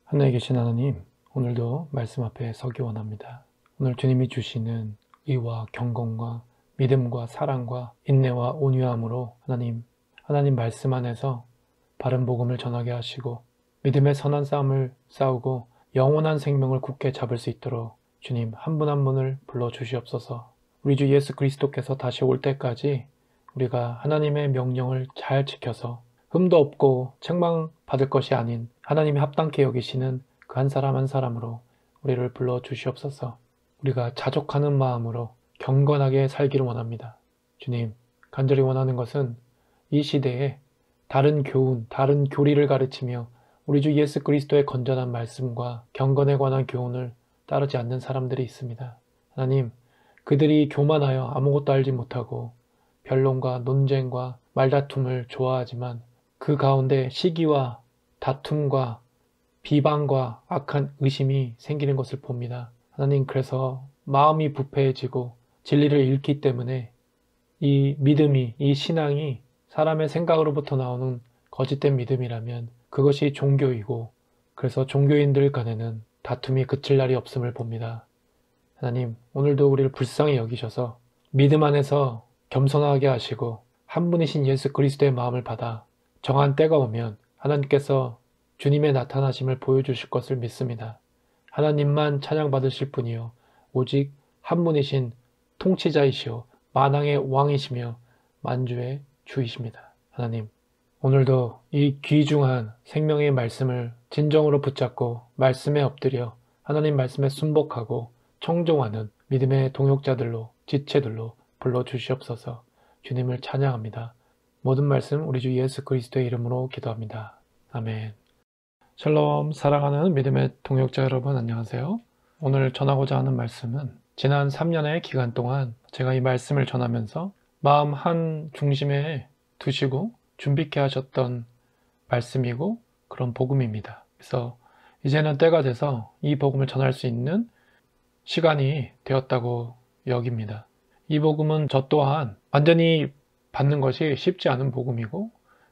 하늘에 계신 하나님, 오늘도 말씀 앞에 서기 원합니다. 오늘 주님이 주시는 의와 경건과 믿음과 사랑과 인내와 온유함으로 하나님 말씀 안에서 바른 복음을 전하게 하시고 믿음의 선한 싸움을 싸우고 영원한 생명을 굳게 잡을 수 있도록 주님 한 분 한 분을 불러주시옵소서. 우리 주 예수 그리스도께서 다시 올 때까지 우리가 하나님의 명령을 잘 지켜서 흠도 없고 책망받을 것이 아닌 하나님이 합당케 여기시는 그 한 사람 한 사람으로 우리를 불러주시옵소서. 우리가 자족하는 마음으로 경건하게 살기를 원합니다. 주님, 간절히 원하는 것은 이 시대에 다른 교훈, 다른 교리를 가르치며 우리 주 예수 그리스도의 건전한 말씀과 경건에 관한 교훈을 따르지 않는 사람들이 있습니다. 하나님, 그들이 교만하여 아무것도 알지 못하고 변론과 논쟁과 말다툼을 좋아하지만 그 가운데 시기와 다툼과 비방과 악한 의심이 생기는 것을 봅니다. 하나님, 그래서 마음이 부패해지고 진리를 잃기 때문에 이 믿음이, 이 신앙이 사람의 생각으로부터 나오는 거짓된 믿음이라면 그것이 종교이고, 그래서 종교인들 간에는 다툼이 그칠 날이 없음을 봅니다. 하나님, 오늘도 우리를 불쌍히 여기셔서 믿음 안에서 겸손하게 하시고 한 분이신 예수 그리스도의 마음을 받아 정한 때가 오면 하나님께서 주님의 나타나심을 보여주실 것을 믿습니다. 하나님만 찬양받으실 분이요 오직 한 분이신 통치자이시오 만왕의 왕이시며 만주의 주이십니다. 하나님, 오늘도 이 귀중한 생명의 말씀을 진정으로 붙잡고 말씀에 엎드려 하나님 말씀에 순복하고 청종하는 믿음의 동역자들로 지체들로 불러주시옵소서. 주님을 찬양합니다. 모든 말씀 우리 주 예수 그리스도의 이름으로 기도합니다. 아멘. 샬롬, 사랑하는 믿음의 동역자 여러분 안녕하세요. 오늘 전하고자 하는 말씀은 지난 3년의 기간 동안 제가 이 말씀을 전하면서 마음 한 중심에 두시고 준비케 하셨던 말씀이고 그런 복음입니다. 그래서 이제는 때가 돼서 이 복음을 전할 수 있는 시간이 되었다고 여깁니다. 이 복음은 저 또한 완전히 받는 것이 쉽지 않은 복음이고,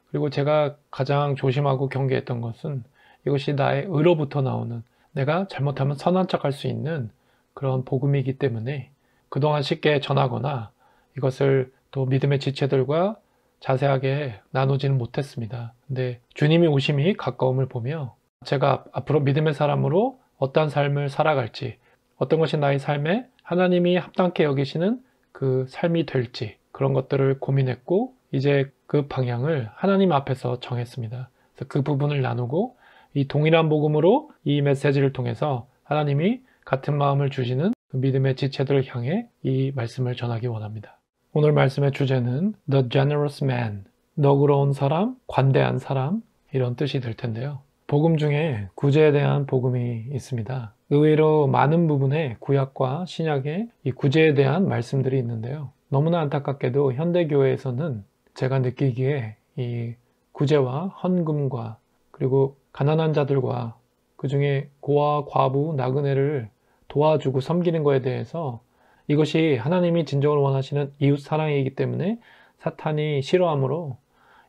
그리고 제가 가장 조심하고 경계했던 것은 이것이 나의 의로부터 나오는, 내가 잘못하면 선한 척할 수 있는 그런 복음이기 때문에 그동안 쉽게 전하거나 이것을 또 믿음의 지체들과 자세하게 나누지는 못했습니다. 근데 주님이 오심이 가까움을 보며 제가 앞으로 믿음의 사람으로 어떠한 삶을 살아갈지, 어떤 것이 나의 삶에 하나님이 합당케 여기시는 그 삶이 될지, 그런 것들을 고민했고 이제 그 방향을 하나님 앞에서 정했습니다. 그래서 그 부분을 나누고 이 동일한 복음으로 이 메시지를 통해서 하나님이 같은 마음을 주시는 그 믿음의 지체들을 향해 이 말씀을 전하기 원합니다. 오늘 말씀의 주제는 The Generous Man, 너그러운 사람, 관대한 사람, 이런 뜻이 될 텐데요. 복음 중에 구제에 대한 복음이 있습니다. 의외로 많은 부분에 구약과 신약에 이 구제에 대한 말씀들이 있는데요. 너무나 안타깝게도 현대교회에서는 제가 느끼기에 이 구제와 헌금과 그리고 가난한 자들과 그 중에 고아, 과부, 나그네를 도와주고 섬기는 것에 대해서 이것이 하나님이 진정으로 원하시는 이웃 사랑이기 때문에 사탄이 싫어하므로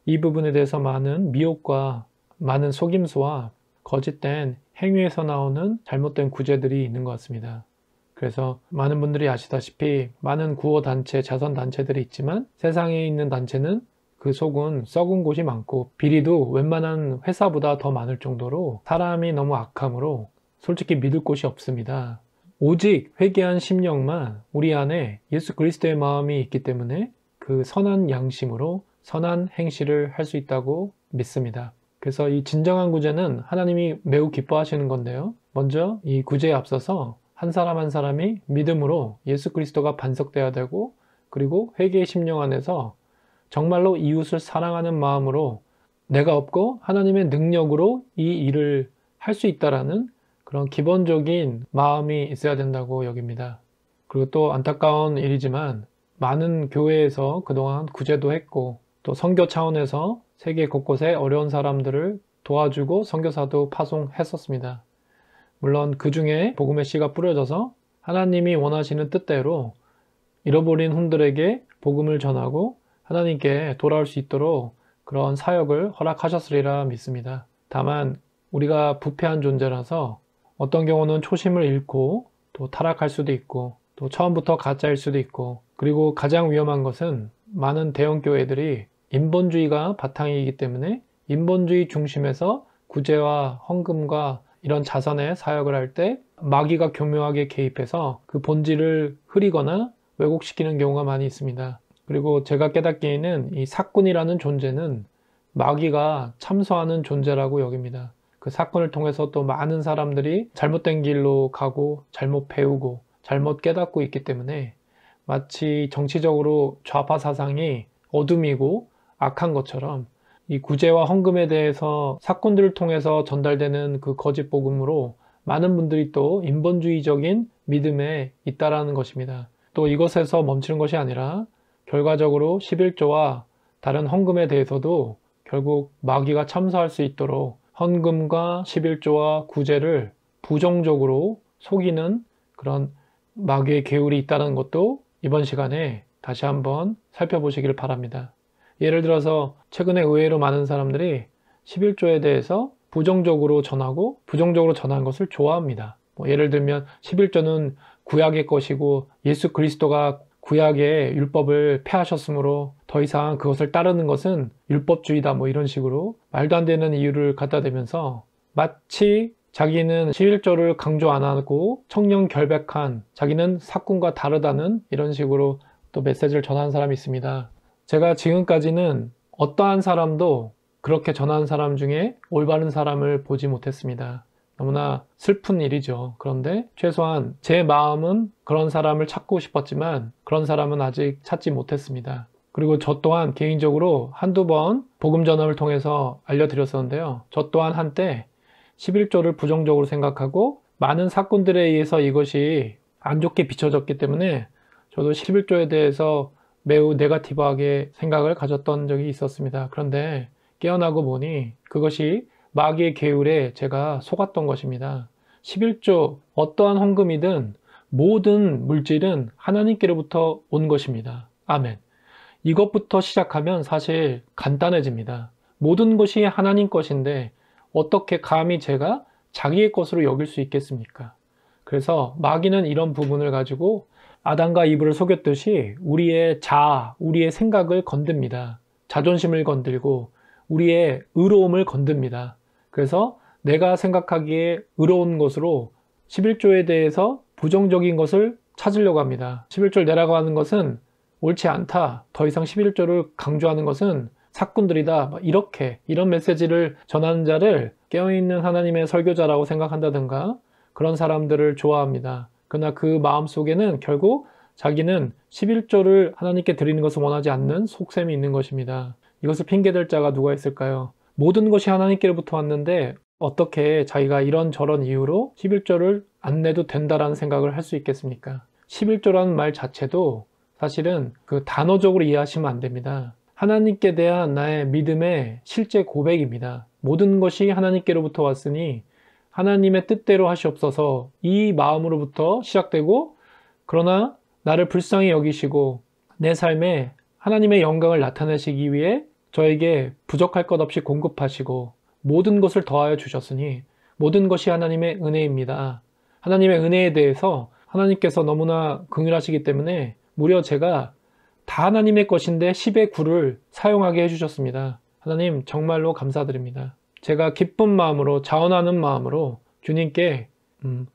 이 부분에 대해서 많은 미혹과 많은 속임수와 거짓된 행위에서 나오는 잘못된 구제들이 있는 것 같습니다. 그래서 많은 분들이 아시다시피 많은 구호단체, 자선단체들이 있지만 세상에 있는 단체는 그 속은 썩은 곳이 많고 비리도 웬만한 회사보다 더 많을 정도로 사람이 너무 악함으로 솔직히 믿을 곳이 없습니다. 오직 회개한 심령만 우리 안에 예수 그리스도의 마음이 있기 때문에 그 선한 양심으로 선한 행실을 할 수 있다고 믿습니다. 그래서 이 진정한 구제는 하나님이 매우 기뻐하시는 건데요. 먼저 이 구제에 앞서서 한 사람 한 사람이 믿음으로 예수 그리스도가 반석되어야 되고, 그리고 회개의 심령 안에서 정말로 이웃을 사랑하는 마음으로 내가 없고 하나님의 능력으로 이 일을 할 수 있다라는 그런 기본적인 마음이 있어야 된다고 여깁니다. 그리고 또 안타까운 일이지만 많은 교회에서 그동안 구제도 했고 또 선교 차원에서 세계 곳곳에 어려운 사람들을 도와주고 선교사도 파송했었습니다. 물론 그 중에 복음의 씨가 뿌려져서 하나님이 원하시는 뜻대로 잃어버린 혼들에게 복음을 전하고 하나님께 돌아올 수 있도록 그런 사역을 허락하셨으리라 믿습니다. 다만 우리가 부패한 존재라서 어떤 경우는 초심을 잃고 또 타락할 수도 있고 또 처음부터 가짜일 수도 있고, 그리고 가장 위험한 것은 많은 대형 교회들이 인본주의가 바탕이기 때문에 인본주의 중심에서 구제와 헌금과 이런 자선의 사역을 할 때 마귀가 교묘하게 개입해서 그 본질을 흐리거나 왜곡시키는 경우가 많이 있습니다. 그리고 제가 깨닫기에는 이 사꾼이라는 존재는 마귀가 참소하는 존재라고 여깁니다. 그 사건을 통해서 또 많은 사람들이 잘못된 길로 가고 잘못 배우고 잘못 깨닫고 있기 때문에 마치 정치적으로 좌파 사상이 어둠이고 악한 것처럼 이 구제와 헌금에 대해서 사건들을 통해서 전달되는 그 거짓 복음으로 많은 분들이 또 인본주의적인 믿음에 있다라는 것입니다. 또 이것에서 멈추는 것이 아니라 결과적으로 11조와 다른 헌금에 대해서도 결국 마귀가 참소할 수 있도록 헌금과 11조와 구제를 부정적으로 속이는 그런 마귀의 계율이 있다는 것도 이번 시간에 다시 한번 살펴보시길 바랍니다. 예를 들어서 최근에 의외로 많은 사람들이 11조에 대해서 부정적으로 전하고 부정적으로 전하는 것을 좋아합니다. 예를 들면 11조는 구약의 것이고 예수 그리스도가 구약의 율법을 폐하셨으므로 더 이상 그것을 따르는 것은 율법주의다 이런 식으로 말도 안 되는 이유를 갖다 대면서 마치 자기는 11조를 강조 안 하고 청렴 결백한, 자기는 사꾼과 다르다는 이런 식으로 또 메시지를 전하는 사람이 있습니다. 제가 지금까지는 어떠한 사람도 그렇게 전하는 사람 중에 올바른 사람을 보지 못했습니다. 너무나 슬픈 일이죠. 그런데 최소한 제 마음은 그런 사람을 찾고 싶었지만 그런 사람은 아직 찾지 못했습니다. 그리고 저 또한 개인적으로 한두 번 복음 전함을 통해서 알려드렸었는데요. 저 또한 한때 11조를 부정적으로 생각하고 많은 사건들에 의해서 이것이 안 좋게 비춰졌기 때문에 저도 11조에 대해서 매우 네거티브하게 생각을 가졌던 적이 있었습니다. 그런데 깨어나고 보니 그것이 마귀의 계율에 제가 속았던 것입니다. 11조 어떠한 헌금이든 모든 물질은 하나님께로부터 온 것입니다. 아멘. 이것부터 시작하면 사실 간단해집니다. 모든 것이 하나님 것인데 어떻게 감히 제가 자기의 것으로 여길 수 있겠습니까? 그래서 마귀는 이런 부분을 가지고 아담과 이브를 속였듯이 우리의 자아, 우리의 생각을 건듭니다. 자존심을 건들고 우리의 의로움을 건듭니다. 그래서 내가 생각하기에 의로운 것으로 11조에 대해서 부정적인 것을 찾으려고 합니다. 11조를 내라고 하는 것은 옳지 않다. 더 이상 11조를 강조하는 것은 사꾼들이다. 이렇게 이런 메시지를 전하는 자를 깨어있는 하나님의 설교자라고 생각한다든가 그런 사람들을 좋아합니다. 그러나 그 마음속에는 결국 자기는 11조를 하나님께 드리는 것을 원하지 않는 속셈이 있는 것입니다. 이것을 핑계댈 자가 누가 있을까요? 모든 것이 하나님께로부터 왔는데 어떻게 자기가 이런저런 이유로 11조를 안 내도 된다라는 생각을 할 수 있겠습니까? 11조라는 말 자체도 사실은 그 단어적으로 이해하시면 안 됩니다. 하나님께 대한 나의 믿음의 실제 고백입니다. 모든 것이 하나님께로부터 왔으니 하나님의 뜻대로 하시옵소서 이 마음으로부터 시작되고 그러나 나를 불쌍히 여기시고 내 삶에 하나님의 영광을 나타내시기 위해 저에게 부족할 것 없이 공급하시고 모든 것을 더하여 주셨으니 모든 것이 하나님의 은혜입니다. 하나님의 은혜에 대해서 하나님께서 너무나 긍휼하시기 때문에 무려 제가 다 하나님의 것인데 10의 9를 사용하게 해주셨습니다. 하나님 정말로 감사드립니다. 제가 기쁜 마음으로 자원하는 마음으로 주님께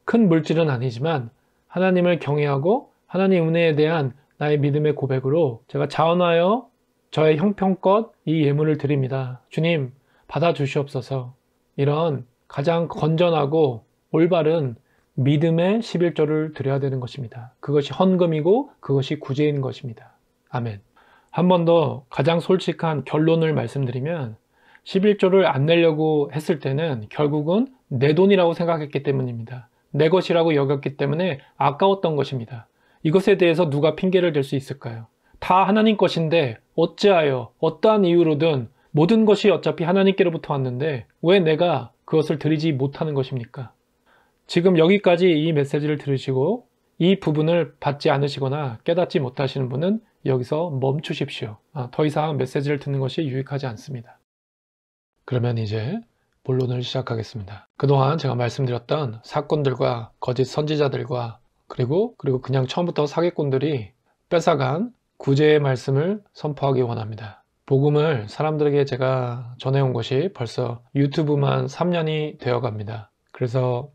큰 물질은 아니지만 하나님을 경외하고 하나님 은혜에 대한 나의 믿음의 고백으로 제가 자원하여 저의 형편껏 이 예물을 드립니다. 주님 받아주시옵소서. 이런 가장 건전하고 올바른 믿음의 11조를 드려야 되는 것입니다. 그것이 헌금이고 그것이 구제인 것입니다. 아멘. 한 번 더 가장 솔직한 결론을 말씀드리면 11조를 안 내려고 했을 때는 결국은 내 돈이라고 생각했기 때문입니다. 내 것이라고 여겼기 때문에 아까웠던 것입니다. 이것에 대해서 누가 핑계를 댈 수 있을까요? 다 하나님 것인데 어찌하여 어떠한 이유로든 모든 것이 어차피 하나님께로부터 왔는데 왜 내가 그것을 드리지 못하는 것입니까? 지금 여기까지 이 메시지를 들으시고 이 부분을 받지 않으시거나 깨닫지 못하시는 분은 여기서 멈추십시오. 더 이상 메시지를 듣는 것이 유익하지 않습니다. 그러면 이제 본론을 시작하겠습니다. 그동안 제가 말씀드렸던 사건들과 거짓 선지자들과 그리고 그냥 처음부터 사기꾼들이 뺏어간 구제의 말씀을 선포하기 원합니다. 복음을 사람들에게 제가 전해온 것이 벌써 유튜브만 3년이 되어 갑니다. 그래서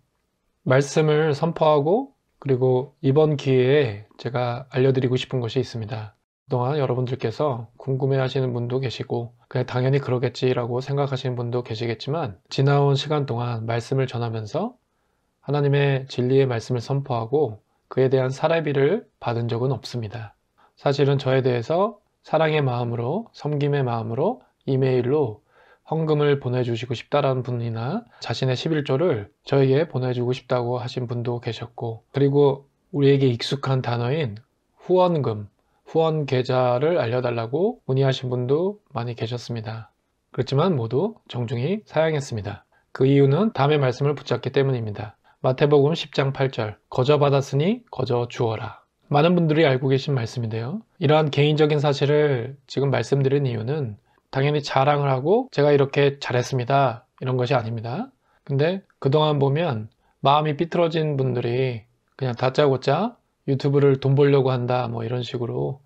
말씀을 선포하고 그리고 이번 기회에 제가 알려드리고 싶은 것이 있습니다. 그동안 여러분들께서 궁금해하시는 분도 계시고 그냥 당연히 그러겠지라고 생각하시는 분도 계시겠지만 지나온 시간 동안 말씀을 전하면서 하나님의 진리의 말씀을 선포하고 그에 대한 사례비를 받은 적은 없습니다. 사실은 저에 대해서 사랑의 마음으로 섬김의 마음으로 이메일로 헌금을 보내주시고 싶다라는 분이나 자신의 11조를 저에게 보내주고 싶다고 하신 분도 계셨고 그리고 우리에게 익숙한 단어인 후원금, 후원 계좌를 알려달라고 문의하신 분도 많이 계셨습니다. 그렇지만 모두 정중히 사양했습니다. 그 이유는 다음의 말씀을 붙잡기 때문입니다. 마태복음 10장 8절 거저 받았으니 거저 주어라. 많은 분들이 알고 계신 말씀인데요. 이러한 개인적인 사실을 지금 말씀드린 이유는 당연히 자랑을 하고 제가 이렇게 잘했습니다 이런 것이 아닙니다. 근데 그동안 보면 마음이 삐뚤어진 분들이 그냥 다짜고짜 유튜브를 돈 벌려고 한다 뭐 이런 식으로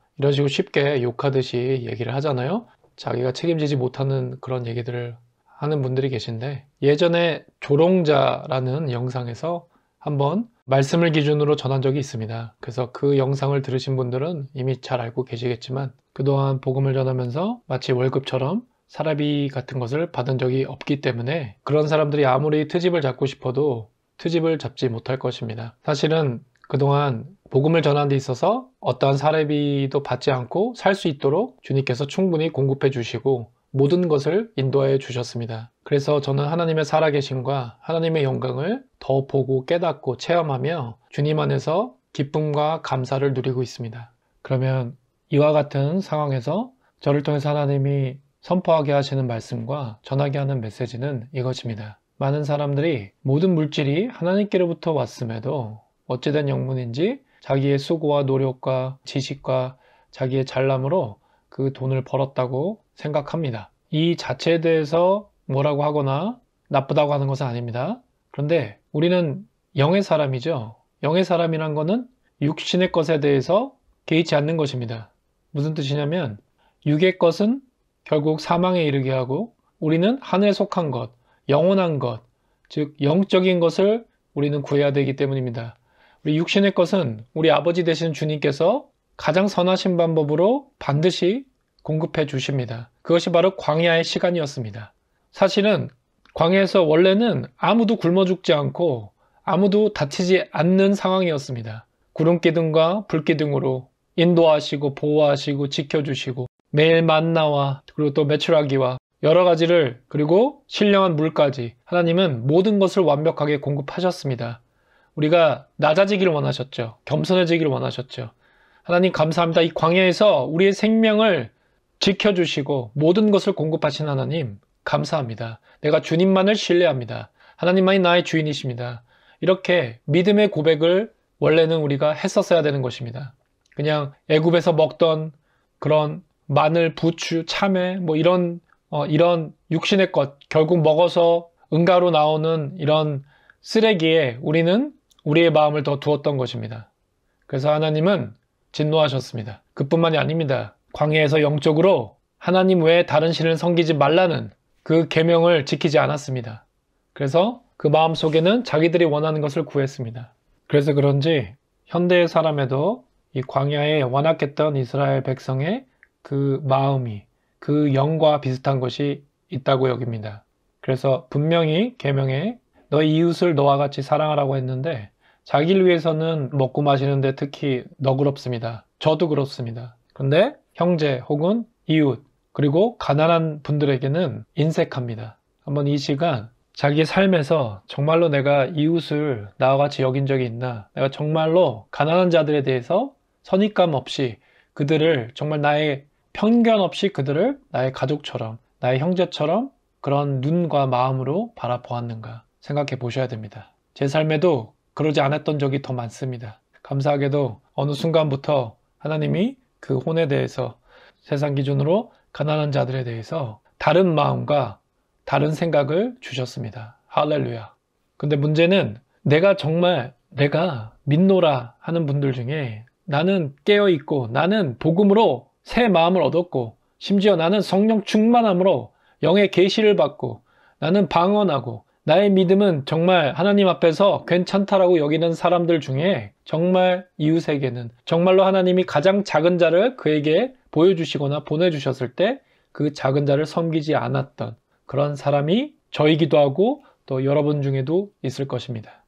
쉽게 욕하듯이 얘기를 하잖아요. 자기가 책임지지 못하는 그런 얘기들을 하는 분들이 계신데 예전에 조롱자라는 영상에서 한번 말씀을 기준으로 전한 적이 있습니다. 그래서 그 영상을 들으신 분들은 이미 잘 알고 계시겠지만 그동안 복음을 전하면서 마치 월급처럼 사례비 같은 것을 받은 적이 없기 때문에 그런 사람들이 아무리 트집을 잡고 싶어도 트집을 잡지 못할 것입니다. 사실은 그동안 복음을 전하는 데 있어서 어떠한 사례비도 받지 않고 살 수 있도록 주님께서 충분히 공급해 주시고 모든 것을 인도하여 주셨습니다. 그래서 저는 하나님의 살아계심과 하나님의 영광을 더 보고 깨닫고 체험하며 주님 안에서 기쁨과 감사를 누리고 있습니다. 그러면 이와 같은 상황에서 저를 통해서 하나님이 선포하게 하시는 말씀과 전하게 하는 메시지는 이것입니다. 많은 사람들이 모든 물질이 하나님께로부터 왔음에도 어찌된 영문인지 자기의 수고와 노력과 지식과 자기의 잘남으로 그 돈을 벌었다고 생각합니다. 이 자체에 대해서 뭐라고 하거나 나쁘다고 하는 것은 아닙니다. 그런데 우리는 영의 사람이죠. 영의 사람이란 것은 육신의 것에 대해서 개의치 않는 것입니다. 무슨 뜻이냐면 육의 것은 결국 사망에 이르게 하고 우리는 하늘에 속한 것, 영원한 것, 즉 영적인 것을 우리는 구해야 되기 때문입니다. 우리 육신의 것은 우리 아버지 되신 주님께서 가장 선하신 방법으로 반드시 공급해 주십니다. 그것이 바로 광야의 시간이었습니다. 사실은 광야에서 원래는 아무도 굶어 죽지 않고 아무도 다치지 않는 상황이었습니다. 구름기둥과 불기둥으로 인도하시고 보호하시고 지켜주시고 매일 만나와 그리고 또 메추라기와 여러 가지를 그리고 신령한 물까지 하나님은 모든 것을 완벽하게 공급하셨습니다. 우리가 낮아지기를 원하셨죠. 겸손해지기를 원하셨죠. 하나님 감사합니다. 이 광야에서 우리의 생명을 지켜주시고 모든 것을 공급하신 하나님 감사합니다. 내가 주님만을 신뢰합니다. 하나님만이 나의 주인이십니다. 이렇게 믿음의 고백을 원래는 우리가 했었어야 되는 것입니다. 그냥 애굽에서 먹던 그런 마늘, 부추, 참외 뭐 이런 육신의 것 결국 먹어서 응가로 나오는 이런 쓰레기에 우리는 우리의 마음을 더 두었던 것입니다. 그래서 하나님은 진노하셨습니다. 그뿐만이 아닙니다. 광야에서 영적으로 하나님 외에 다른 신을 섬기지 말라는 그 계명을 지키지 않았습니다. 그래서 그 마음 속에는 자기들이 원하는 것을 구했습니다. 그래서 그런지 현대의 사람에도 이 광야에 완악했던 이스라엘 백성의 그 마음이 그 영과 비슷한 것이 있다고 여깁니다. 그래서 분명히 계명에 너희 이웃을 너와 같이 사랑하라고 했는데 자기를 위해서는 먹고 마시는데 특히 너그럽습니다. 저도 그렇습니다. 그런데 형제 혹은 이웃 그리고 가난한 분들에게는 인색합니다. 한번 이 시간 자기 삶에서 정말로 내가 이웃을 나와 같이 여긴 적이 있나? 내가 정말로 가난한 자들에 대해서 선입감 없이 그들을 정말 나의 편견 없이 그들을 나의 가족처럼 나의 형제처럼 그런 눈과 마음으로 바라보았는가 생각해 보셔야 됩니다. 제 삶에도 그러지 않았던 적이 더 많습니다. 감사하게도 어느 순간부터 하나님이 그 혼에 대해서 세상 기준으로 가난한 자들에 대해서 다른 마음과 다른 생각을 주셨습니다. 할렐루야. 근데 문제는 내가 믿노라 하는 분들 중에 나는 깨어있고 나는 복음으로 새 마음을 얻었고 심지어 나는 성령 충만함으로 영의 계시를 받고 나는 방언하고 나의 믿음은 정말 하나님 앞에서 괜찮다라고 여기는 사람들 중에 정말 이웃에게는 정말로 하나님이 가장 작은 자를 그에게 보여주시거나 보내주셨을 때 그 작은 자를 섬기지 않았던 그런 사람이 저이기도 하고 또 여러분 중에도 있을 것입니다.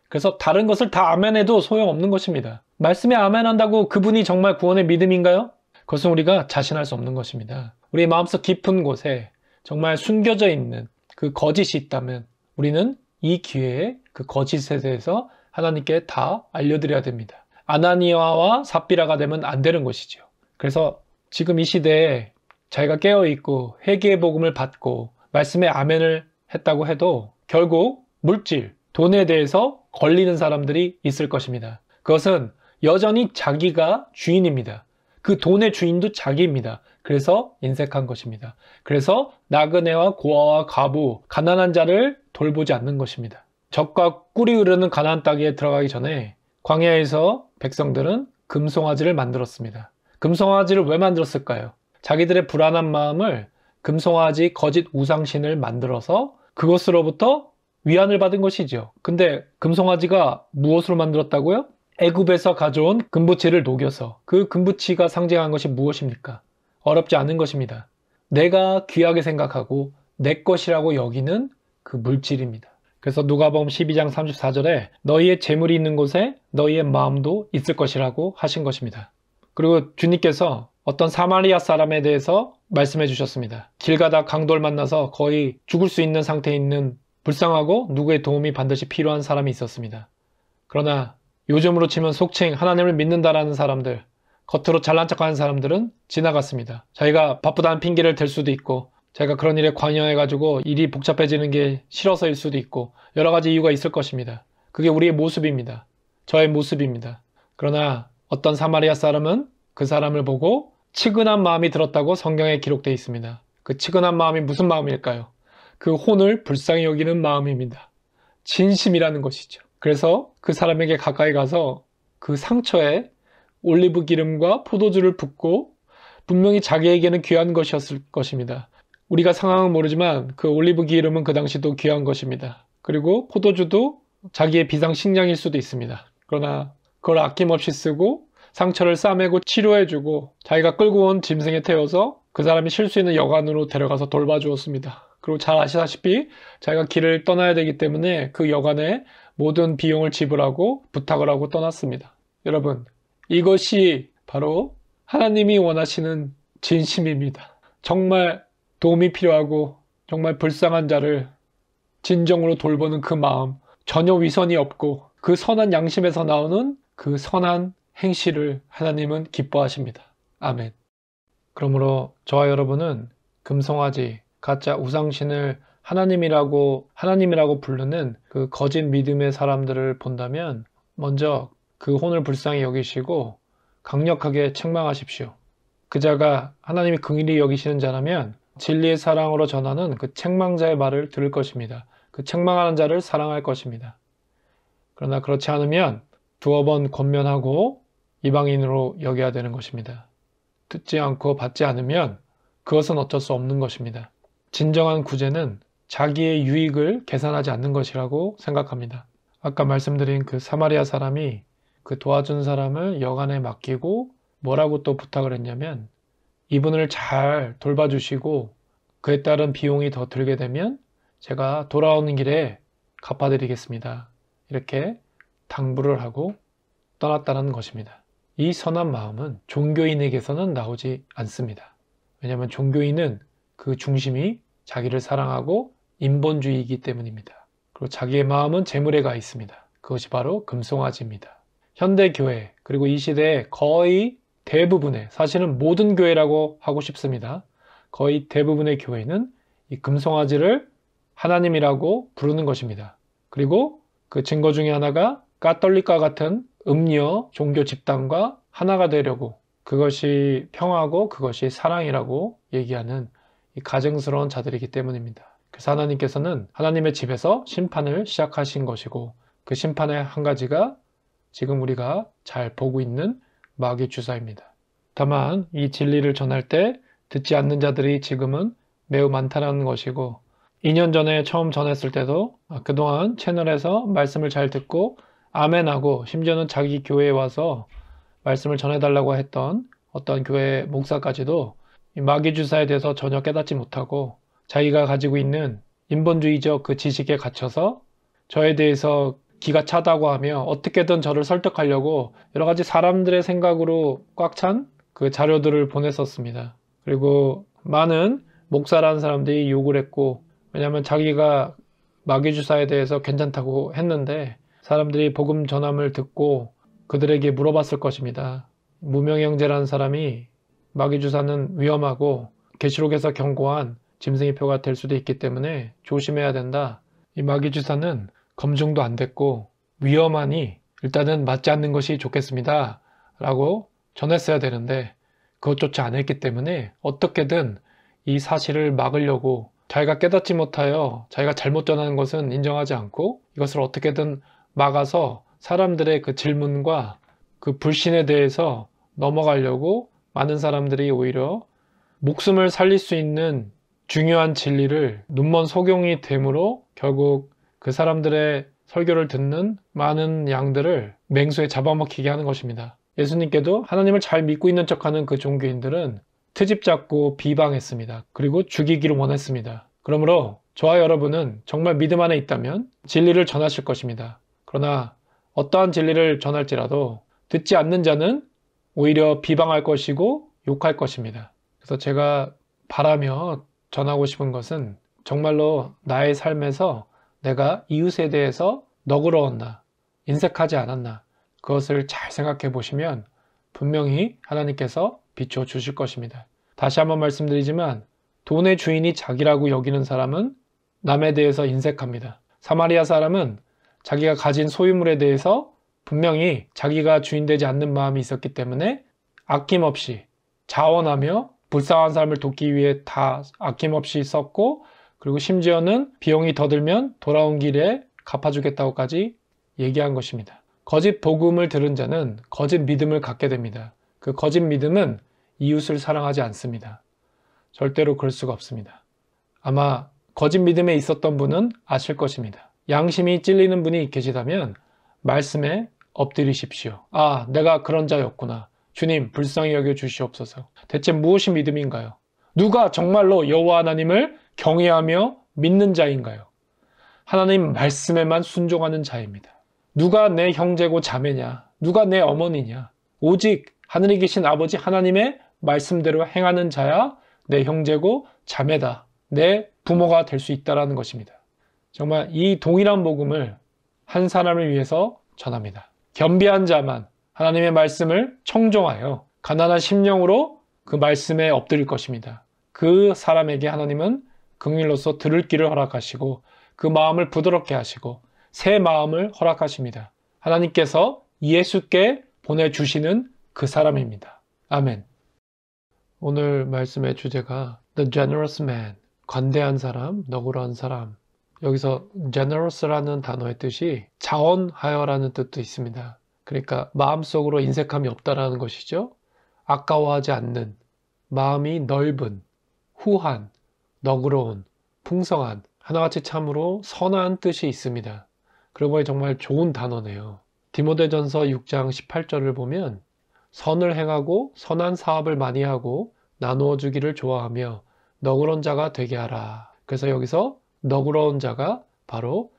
그래서 다른 것을 다 아멘해도 소용없는 것입니다. 말씀에 아멘한다고 그분이 정말 구원의 믿음인가요? 그것은 우리가 자신할 수 없는 것입니다. 우리의 마음속 깊은 곳에 정말 숨겨져 있는 그 거짓이 있다면 우리는 이 기회에 그 거짓에 대해서 하나님께 다 알려드려야 됩니다. 아나니아와 삽비라가 되면 안 되는 것이죠. 그래서 지금 이 시대에 자기가 깨어있고 회개의 복음을 받고 말씀에 아멘을 했다고 해도 결국 물질, 돈에 대해서 걸리는 사람들이 있을 것입니다. 그것은 여전히 자기가 주인입니다. 그 돈의 주인도 자기입니다. 그래서 인색한 것입니다. 그래서 나그네와 고아와 과부, 가난한 자를 돌보지 않는 것입니다. 적과 꿀이 흐르는 가나안 땅에 들어가기 전에 광야에서 백성들은 금송아지를 만들었습니다. 금송아지를 왜 만들었을까요? 자기들의 불안한 마음을 금송아지 거짓 우상신을 만들어서 그것으로부터 위안을 받은 것이죠. 근데 금송아지가 무엇으로 만들었다고요? 애굽에서 가져온 금부치를 녹여서 그 금부치가 상징한 것이 무엇입니까? 어렵지 않은 것입니다. 내가 귀하게 생각하고 내 것이라고 여기는 그 물질입니다. 그래서 누가복음 12장 34절에 너희의 재물이 있는 곳에 너희의 마음도 있을 것이라고 하신 것입니다. 그리고 주님께서 어떤 사마리아 사람에 대해서 말씀해 주셨습니다. 길 가다 강도를 만나서 거의 죽을 수 있는 상태에 있는 불쌍하고 누구의 도움이 반드시 필요한 사람이 있었습니다. 그러나 요즘으로 치면 속칭 하나님을 믿는다라는 사람들, 겉으로 잘난 척하는 사람들은 지나갔습니다. 자기가 바쁘다는 핑계를 댈 수도 있고 자기가 그런 일에 관여해가지고 일이 복잡해지는 게 싫어서일 수도 있고 여러 가지 이유가 있을 것입니다. 그게 우리의 모습입니다. 저의 모습입니다. 그러나 어떤 사마리아 사람은 그 사람을 보고 측은한 마음이 들었다고 성경에 기록되어 있습니다. 그 측은한 마음이 무슨 마음일까요? 그 혼을 불쌍히 여기는 마음입니다. 진심이라는 것이죠. 그래서 그 사람에게 가까이 가서 그 상처에 올리브 기름과 포도주를 붓고 분명히 자기에게는 귀한 것이었을 것입니다. 우리가 상황은 모르지만 그 올리브 기름은 그 당시도 귀한 것입니다. 그리고 포도주도 자기의 비상식량일 수도 있습니다. 그러나 그걸 아낌없이 쓰고 상처를 싸매고 치료해주고 자기가 끌고 온 짐승에 태워서 그 사람이 쉴 수 있는 여관으로 데려가서 돌봐주었습니다. 그리고 잘 아시다시피 자기가 길을 떠나야 되기 때문에 그 여관에 모든 비용을 지불하고 부탁을 하고 떠났습니다. 여러분, 이것이 바로 하나님이 원하시는 진심입니다. 정말 도움이 필요하고 정말 불쌍한 자를 진정으로 돌보는 그 마음, 전혀 위선이 없고 그 선한 양심에서 나오는 그 선한 행실을 하나님은 기뻐하십니다. 아멘. 그러므로 저와 여러분은 금송아지, 가짜 우상신을 하나님이라고 부르는 그 거짓 믿음의 사람들을 본다면 먼저 그 혼을 불쌍히 여기시고 강력하게 책망하십시오. 그 자가 하나님이 긍휼히 여기시는 자라면 진리의 사랑으로 전하는 그 책망자의 말을 들을 것입니다. 그 책망하는 자를 사랑할 것입니다. 그러나 그렇지 않으면 두어 번 권면하고 이방인으로 여겨야 되는 것입니다. 듣지 않고 받지 않으면 그것은 어쩔 수 없는 것입니다. 진정한 구제는 자기의 유익을 계산하지 않는 것이라고 생각합니다. 아까 말씀드린 그 사마리아 사람이 그 도와준 사람을 여관에 맡기고 뭐라고 또 부탁을 했냐면 이분을 잘 돌봐주시고 그에 따른 비용이 더 들게 되면 제가 돌아오는 길에 갚아드리겠습니다. 이렇게 당부를 하고 떠났다는 것입니다. 이 선한 마음은 종교인에게서는 나오지 않습니다. 왜냐하면 종교인은 그 중심이 자기를 사랑하고 인본주의이기 때문입니다. 그리고 자기의 마음은 재물에 가 있습니다. 그것이 바로 금송아지입니다. 현대교회 그리고 이 시대의 거의 대부분의, 사실은 모든 교회라고 하고 싶습니다. 거의 대부분의 교회는 이 금송아지를 하나님이라고 부르는 것입니다. 그리고 그 증거 중에 하나가 가톨릭과 같은 음료 종교 집단과 하나가 되려고, 그것이 평화고 그것이 사랑이라고 얘기하는 이 가증스러운 자들이기 때문입니다. 그래서 하나님께서는 하나님의 집에서 심판을 시작하신 것이고 그 심판의 한 가지가 지금 우리가 잘 보고 있는 마귀 주사입니다. 다만 이 진리를 전할 때 듣지 않는 자들이 지금은 매우 많다는 것이고 2년 전에 처음 전했을 때도 그동안 채널에서 말씀을 잘 듣고 아멘하고 심지어는 자기 교회에 와서 말씀을 전해달라고 했던 어떤 교회 목사까지도 이 마귀 주사에 대해서 전혀 깨닫지 못하고 자기가 가지고 있는 인본주의적 그 지식에 갇혀서 저에 대해서 기가 차다고 하며 어떻게든 저를 설득하려고 여러 가지 사람들의 생각으로 꽉 찬 그 자료들을 보냈었습니다. 그리고 많은 목사라는 사람들이 욕을 했고, 왜냐하면 자기가 마귀 주사에 대해서 괜찮다고 했는데 사람들이 복음 전함을 듣고 그들에게 물어봤을 것입니다. 무명의 형제라는 사람이 마귀 주사는 위험하고 계시록에서 경고한 짐승의 표가 될 수도 있기 때문에 조심해야 된다. 이 마귀 주사는 검증도 안 됐고 위험하니 일단은 맞지 않는 것이 좋겠습니다. 라고 전했어야 되는데 그것조차 안 했기 때문에 어떻게든 이 사실을 막으려고 자기가 깨닫지 못하여 자기가 잘못 전하는 것은 인정하지 않고 이것을 어떻게든 막아서 사람들의 그 질문과 그 불신에 대해서 넘어가려고 많은 사람들이 오히려 목숨을 살릴 수 있는 중요한 진리를 눈먼 소경이 됨으로 결국 그 사람들의 설교를 듣는 많은 양들을 맹수에 잡아먹히게 하는 것입니다. 예수님께도 하나님을 잘 믿고 있는 척하는 그 종교인들은 트집 잡고 비방했습니다. 그리고 죽이기를 원했습니다. 그러므로 저와 여러분은 정말 믿음 안에 있다면 진리를 전하실 것입니다. 그러나 어떠한 진리를 전할지라도 듣지 않는 자는 오히려 비방할 것이고 욕할 것입니다. 그래서 제가 바라며 전하고 싶은 것은 정말로 나의 삶에서 내가 이웃에 대해서 너그러웠나, 인색하지 않았나, 그것을 잘 생각해 보시면 분명히 하나님께서 비춰 주실 것입니다. 다시 한번 말씀드리지만 돈의 주인이 자기라고 여기는 사람은 남에 대해서 인색합니다. 사마리아 사람은 자기가 가진 소유물에 대해서 분명히 자기가 주인되지 않는 마음이 있었기 때문에 아낌없이 자원하며 불쌍한 사람을 돕기 위해 다 아낌없이 썼고, 그리고 심지어는 비용이 더 들면 돌아온 길에 갚아주겠다고까지 얘기한 것입니다. 거짓 복음을 들은 자는 거짓 믿음을 갖게 됩니다. 그 거짓 믿음은 이웃을 사랑하지 않습니다. 절대로 그럴 수가 없습니다. 아마 거짓 믿음에 있었던 분은 아실 것입니다. 양심이 찔리는 분이 계시다면 말씀에 엎드리십시오. 아, 내가 그런 자였구나. 주님, 불쌍히 여겨 주시옵소서. 대체 무엇이 믿음인가요? 누가 정말로 여호와 하나님을 경외하며 믿는 자인가요? 하나님 말씀에만 순종하는 자입니다. 누가 내 형제고 자매냐? 누가 내 어머니냐? 오직 하늘에 계신 아버지 하나님의 말씀대로 행하는 자야 내 형제고 자매다. 내 부모가 될 수 있다는 것입니다. 정말 이 동일한 복음을 한 사람을 위해서 전합니다. 겸비한 자만 하나님의 말씀을 청종하여 가난한 심령으로 그 말씀에 엎드릴 것입니다. 그 사람에게 하나님은 긍휼로서 들을 길을 허락하시고 그 마음을 부드럽게 하시고 새 마음을 허락하십니다. 하나님께서 예수께 보내주시는 그 사람입니다. 아멘. 오늘 말씀의 주제가 The generous man, 관대한 사람, 너그러운 사람. 여기서 generous라는 단어의 뜻이 자원하여라는 뜻도 있습니다. 그러니까 마음속으로 인색함이 없다라는 것이죠. 아까워하지 않는, 마음이 넓은, 후한, 너그러운, 풍성한, 하나같이 참으로 선한 뜻이 있습니다. 그러고 보니 정말 좋은 단어네요. 디모데전서 6장 18절을 보면 선을 행하고 선한 사업을 많이 하고 나누어 주기를 좋아하며 너그러운 자가 되게 하라. 그래서 여기서 너그러운 자가 바로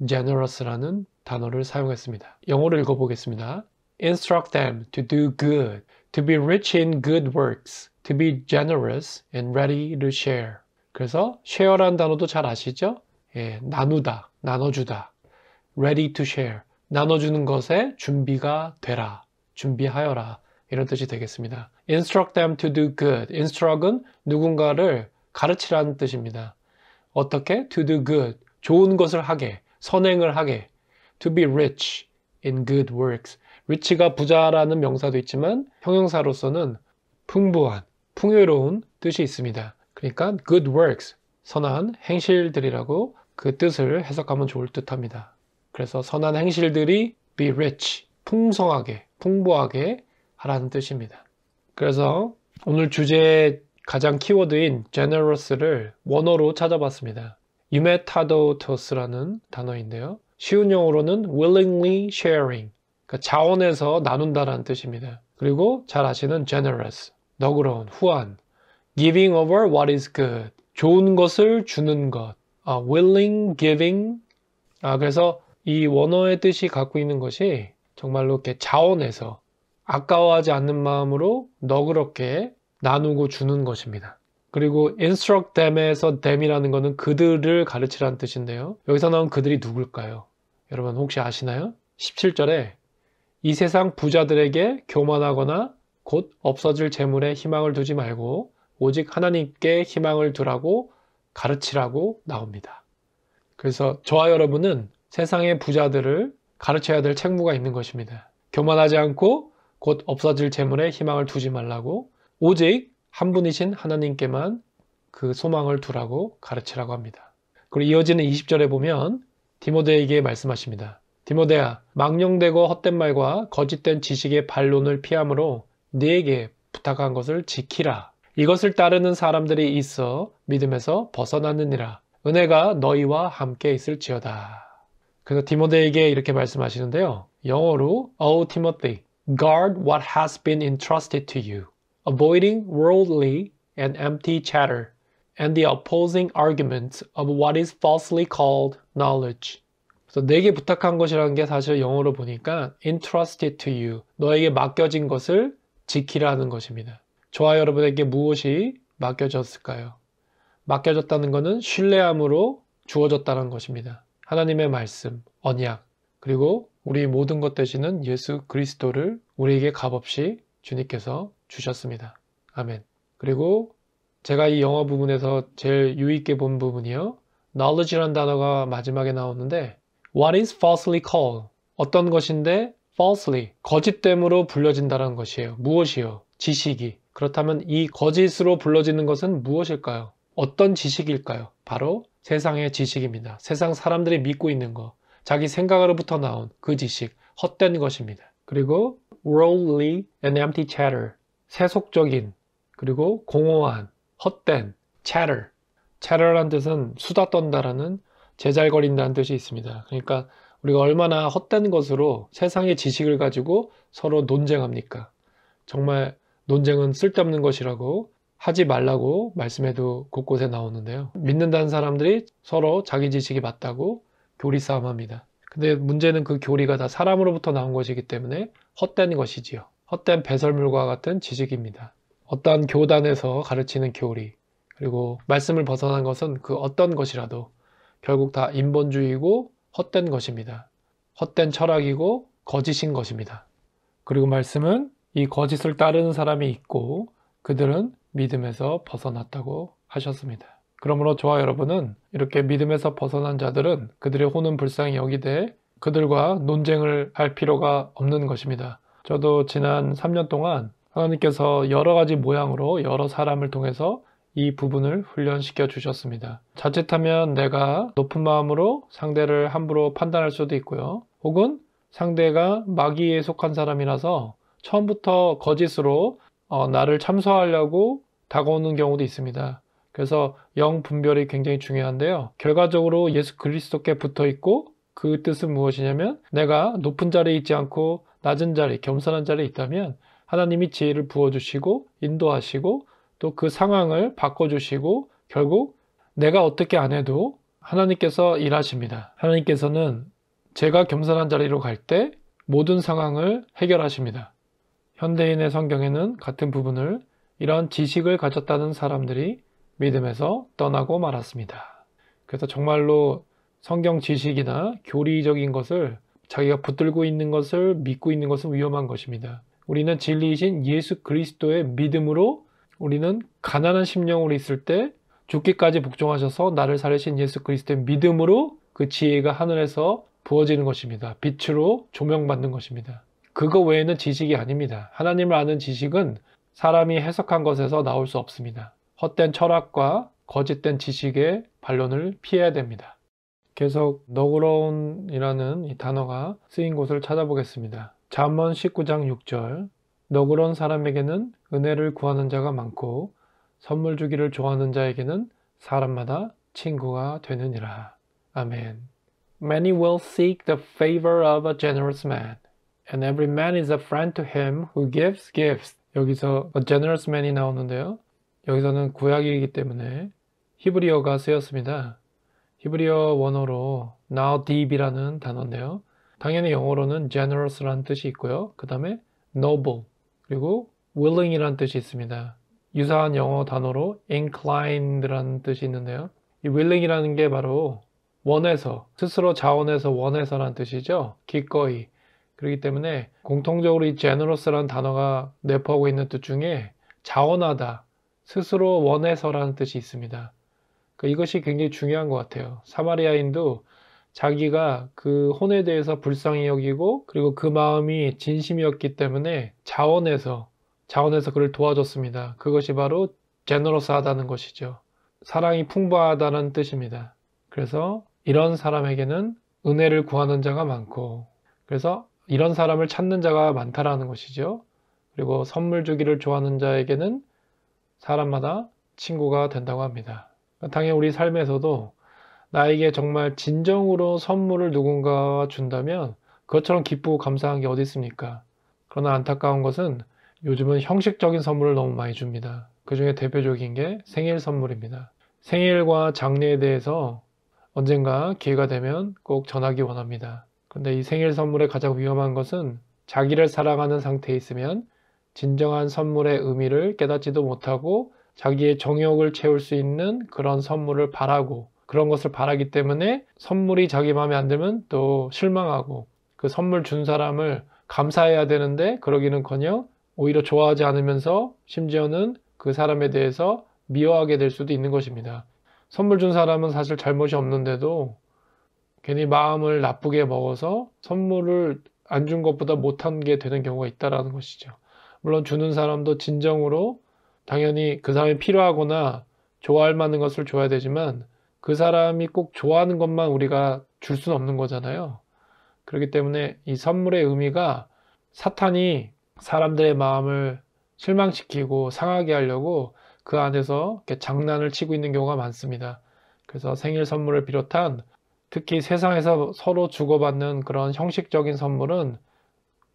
generous라는 단어를 사용했습니다. 영어로 읽어보겠습니다. Instruct them to do good, to be rich in good works, to be generous and ready to share. 그래서 share라는 단어도 잘 아시죠? 예, 나누다, 나눠주다. ready to share, 나눠주는 것에 준비가 되라, 준비하여라. 이런 뜻이 되겠습니다. Instruct them to do good. Instruct은 누군가를 가르치라는 뜻입니다. 어떻게? To do good. 좋은 것을 하게, 선행을 하게. To be rich in good works. rich가 부자라는 명사도 있지만 형용사로서는 풍부한, 풍요로운 뜻이 있습니다. 그러니까 good works, 선한 행실들이라고 그 뜻을 해석하면 좋을 듯합니다. 그래서 선한 행실들이 be rich, 풍성하게, 풍부하게 하라는 뜻입니다. 그래서 오늘 주제의 가장 키워드인 generous를 원어로 찾아봤습니다. 유메타도토스라는 단어인데요. 쉬운 영어로는 willingly sharing, 그러니까 자원해서 나눈다라는 뜻입니다. 그리고 잘 아시는 generous, 너그러운, 후한, giving over what is good, 좋은 것을 주는 것, willing, giving. 그래서 이 원어의 뜻이 갖고 있는 것이 정말로 이렇게 자원해서 아까워하지 않는 마음으로 너그럽게 나누고 주는 것입니다. 그리고 instruct them에서 them이라는 것은 그들을 가르치라는 뜻인데요. 여기서 나온 그들이 누굴까요? 여러분 혹시 아시나요? 17절에 이 세상 부자들에게 교만하거나 곧 없어질 재물에 희망을 두지 말고 오직 하나님께 희망을 두라고 가르치라고 나옵니다. 그래서 저와 여러분은 세상의 부자들을 가르쳐야 될 책무가 있는 것입니다. 교만하지 않고 곧 없어질 재물에 희망을 두지 말라고 오직 한 분이신 하나님께만 그 소망을 두라고 가르치라고 합니다. 그리고 이어지는 20절에 보면 디모데에게 말씀하십니다. 디모데야, 망령되고 헛된 말과 거짓된 지식의 반론을 피함으로 네게 부탁한 것을 지키라. 이것을 따르는 사람들이 있어 믿음에서 벗어났느니라. 은혜가 너희와 함께 있을지어다. 그래서 디모데에게 이렇게 말씀하시는데요. 영어로, O Timothy, guard what has been entrusted to you. avoiding worldly and empty chatter, and the opposing arguments of what is falsely called knowledge. 그래서 내게 부탁한 것이라는 게 사실 영어로 보니까 entrusted to you, 너에게 맡겨진 것을 지키라는 것입니다. 저와 여러분에게 무엇이 맡겨졌을까요? 맡겨졌다는 것은 신뢰함으로 주어졌다는 것입니다. 하나님의 말씀, 언약, 그리고 우리 모든 것 되시는 예수 그리스도를 우리에게 값없이 주님께서 주셨습니다. 아멘. 그리고 제가 이 영어 부분에서 제일 유의있게 본 부분이요. knowledge라는 단어가 마지막에 나오는데 what is falsely called? 어떤 것인데 falsely, 거짓됨으로 불려진다는 것이에요. 무엇이요? 지식이. 그렇다면 이 거짓으로 불러지는 것은 무엇일까요? 어떤 지식일까요? 바로 세상의 지식입니다. 세상 사람들이 믿고 있는 것, 자기 생각으로부터 나온 그 지식, 헛된 것입니다. 그리고 worldly and empty chatter, 세속적인, 그리고 공허한, 헛된, chatter. chatter라는 뜻은 수다 떤다라는 제잘거린다는 뜻이 있습니다. 그러니까 우리가 얼마나 헛된 것으로 세상의 지식을 가지고 서로 논쟁합니까? 정말 논쟁은 쓸데없는 것이라고 하지 말라고 말씀에도 곳곳에 나오는데요. 믿는다는 사람들이 서로 자기 지식이 맞다고 교리 싸움합니다. 근데 문제는 그 교리가 다 사람으로부터 나온 것이기 때문에 헛된 것이지요. 헛된 배설물과 같은 지식입니다. 어떠한 교단에서 가르치는 교리, 그리고 말씀을 벗어난 것은 그 어떤 것이라도 결국 다 인본주의고 헛된 것입니다. 헛된 철학이고 거짓인 것입니다. 그리고 말씀은 이 거짓을 따르는 사람이 있고 그들은 믿음에서 벗어났다고 하셨습니다. 그러므로 저와 여러분은 이렇게 믿음에서 벗어난 자들은 그들의 혼은 불쌍히 여기되 그들과 논쟁을 할 필요가 없는 것입니다. 저도 지난 3년 동안 하나님께서 여러 가지 모양으로 여러 사람을 통해서 이 부분을 훈련시켜 주셨습니다. 자칫하면 내가 높은 마음으로 상대를 함부로 판단할 수도 있고요. 혹은 상대가 마귀에 속한 사람이라서 처음부터 거짓으로 나를 참소하려고 다가오는 경우도 있습니다. 그래서 영 분별이 굉장히 중요한데요. 결과적으로 예수 그리스도께 붙어 있고 그 뜻은 무엇이냐면 내가 높은 자리에 있지 않고 낮은 자리, 겸손한 자리에 있다면 하나님이 지혜를 부어주시고 인도하시고 또 그 상황을 바꿔주시고 결국 내가 어떻게 안 해도 하나님께서 일하십니다. 하나님께서는 제가 겸손한 자리로 갈 때 모든 상황을 해결하십니다. 현대인의 성경에는 같은 부분을 이런 지식을 가졌다는 사람들이 믿음에서 떠나고 말았습니다. 그래서 정말로 성경 지식이나 교리적인 것을 자기가 붙들고 있는 것을 믿고 있는 것은 위험한 것입니다. 우리는 진리이신 예수 그리스도의 믿음으로 우리는 가난한 심령으로 있을 때 죽기까지 복종하셔서 나를 살리신 예수 그리스도의 믿음으로 그 지혜가 하늘에서 부어지는 것입니다. 빛으로 조명받는 것입니다. 그거 외에는 지식이 아닙니다. 하나님을 아는 지식은 사람이 해석한 것에서 나올 수 없습니다. 헛된 철학과 거짓된 지식의 반론을 피해야 됩니다. 계속 너그러운이라는 이 단어가 쓰인 곳을 찾아보겠습니다. 잠언 19장 6절 너그러운 사람에게는 은혜를 구하는 자가 많고 선물 주기를 좋아하는 자에게는 사람마다 친구가 되느니라. 아멘. Many will seek the favor of a generous man, and every man is a friend to him who gives gifts. 여기서 a generous man이 나오는데요. 여기서는 구약이기 때문에 히브리어가 쓰였습니다. 히브리어 원어로 now deep이라는 단어인데요. 당연히 영어로는 generous라는 뜻이 있고요. 그 다음에 noble 그리고 willing이라는 뜻이 있습니다. 유사한 영어 단어로 inclined라는 뜻이 있는데요. 이 willing이라는 게 바로 원해서, 스스로 자원해서 원해서라는 뜻이죠. 기꺼이. 그렇기 때문에 공통적으로 이 generous라는 단어가 내포하고 있는 뜻 중에 자원하다, 스스로 원해서라는 뜻이 있습니다. 이것이 굉장히 중요한 것 같아요. 사마리아인도 자기가 그 혼에 대해서 불쌍히 여기고 그리고 그 마음이 진심이었기 때문에 자원해서 그를 도와줬습니다. 그것이 바로 제너러스하다는 것이죠. 사랑이 풍부하다는 뜻입니다. 그래서 이런 사람에게는 은혜를 구하는 자가 많고 그래서 이런 사람을 찾는 자가 많다라는 것이죠. 그리고 선물 주기를 좋아하는 자에게는 사람마다 친구가 된다고 합니다. 당연히 우리 삶에서도 나에게 정말 진정으로 선물을 누군가가 준다면 그것처럼 기쁘고 감사한 게 어디 있습니까? 그러나 안타까운 것은 요즘은 형식적인 선물을 너무 많이 줍니다. 그 중에 대표적인 게 생일 선물입니다. 생일과 장래에 대해서 언젠가 기회가 되면 꼭 전하기 원합니다. 그런데 이 생일 선물의 가장 위험한 것은 자기를 사랑하는 상태에 있으면 진정한 선물의 의미를 깨닫지도 못하고 자기의 정욕을 채울 수 있는 그런 선물을 바라고 그런 것을 바라기 때문에 선물이 자기 마음에 안 들면 또 실망하고 그 선물 준 사람을 감사해야 되는데 그러기는커녕 오히려 좋아하지 않으면서 심지어는 그 사람에 대해서 미워하게 될 수도 있는 것입니다. 선물 준 사람은 사실 잘못이 없는데도 괜히 마음을 나쁘게 먹어서 선물을 안 준 것보다 못한 게 되는 경우가 있다는 것이죠. 물론 주는 사람도 진정으로 당연히 그 사람이 필요하거나 좋아할 만한 것을 줘야 되지만 그 사람이 꼭 좋아하는 것만 우리가 줄 수는 없는 거잖아요. 그렇기 때문에 이 선물의 의미가 사탄이 사람들의 마음을 실망시키고 상하게 하려고 그 안에서 이렇게 장난을 치고 있는 경우가 많습니다. 그래서 생일 선물을 비롯한 특히 세상에서 서로 주고받는 그런 형식적인 선물은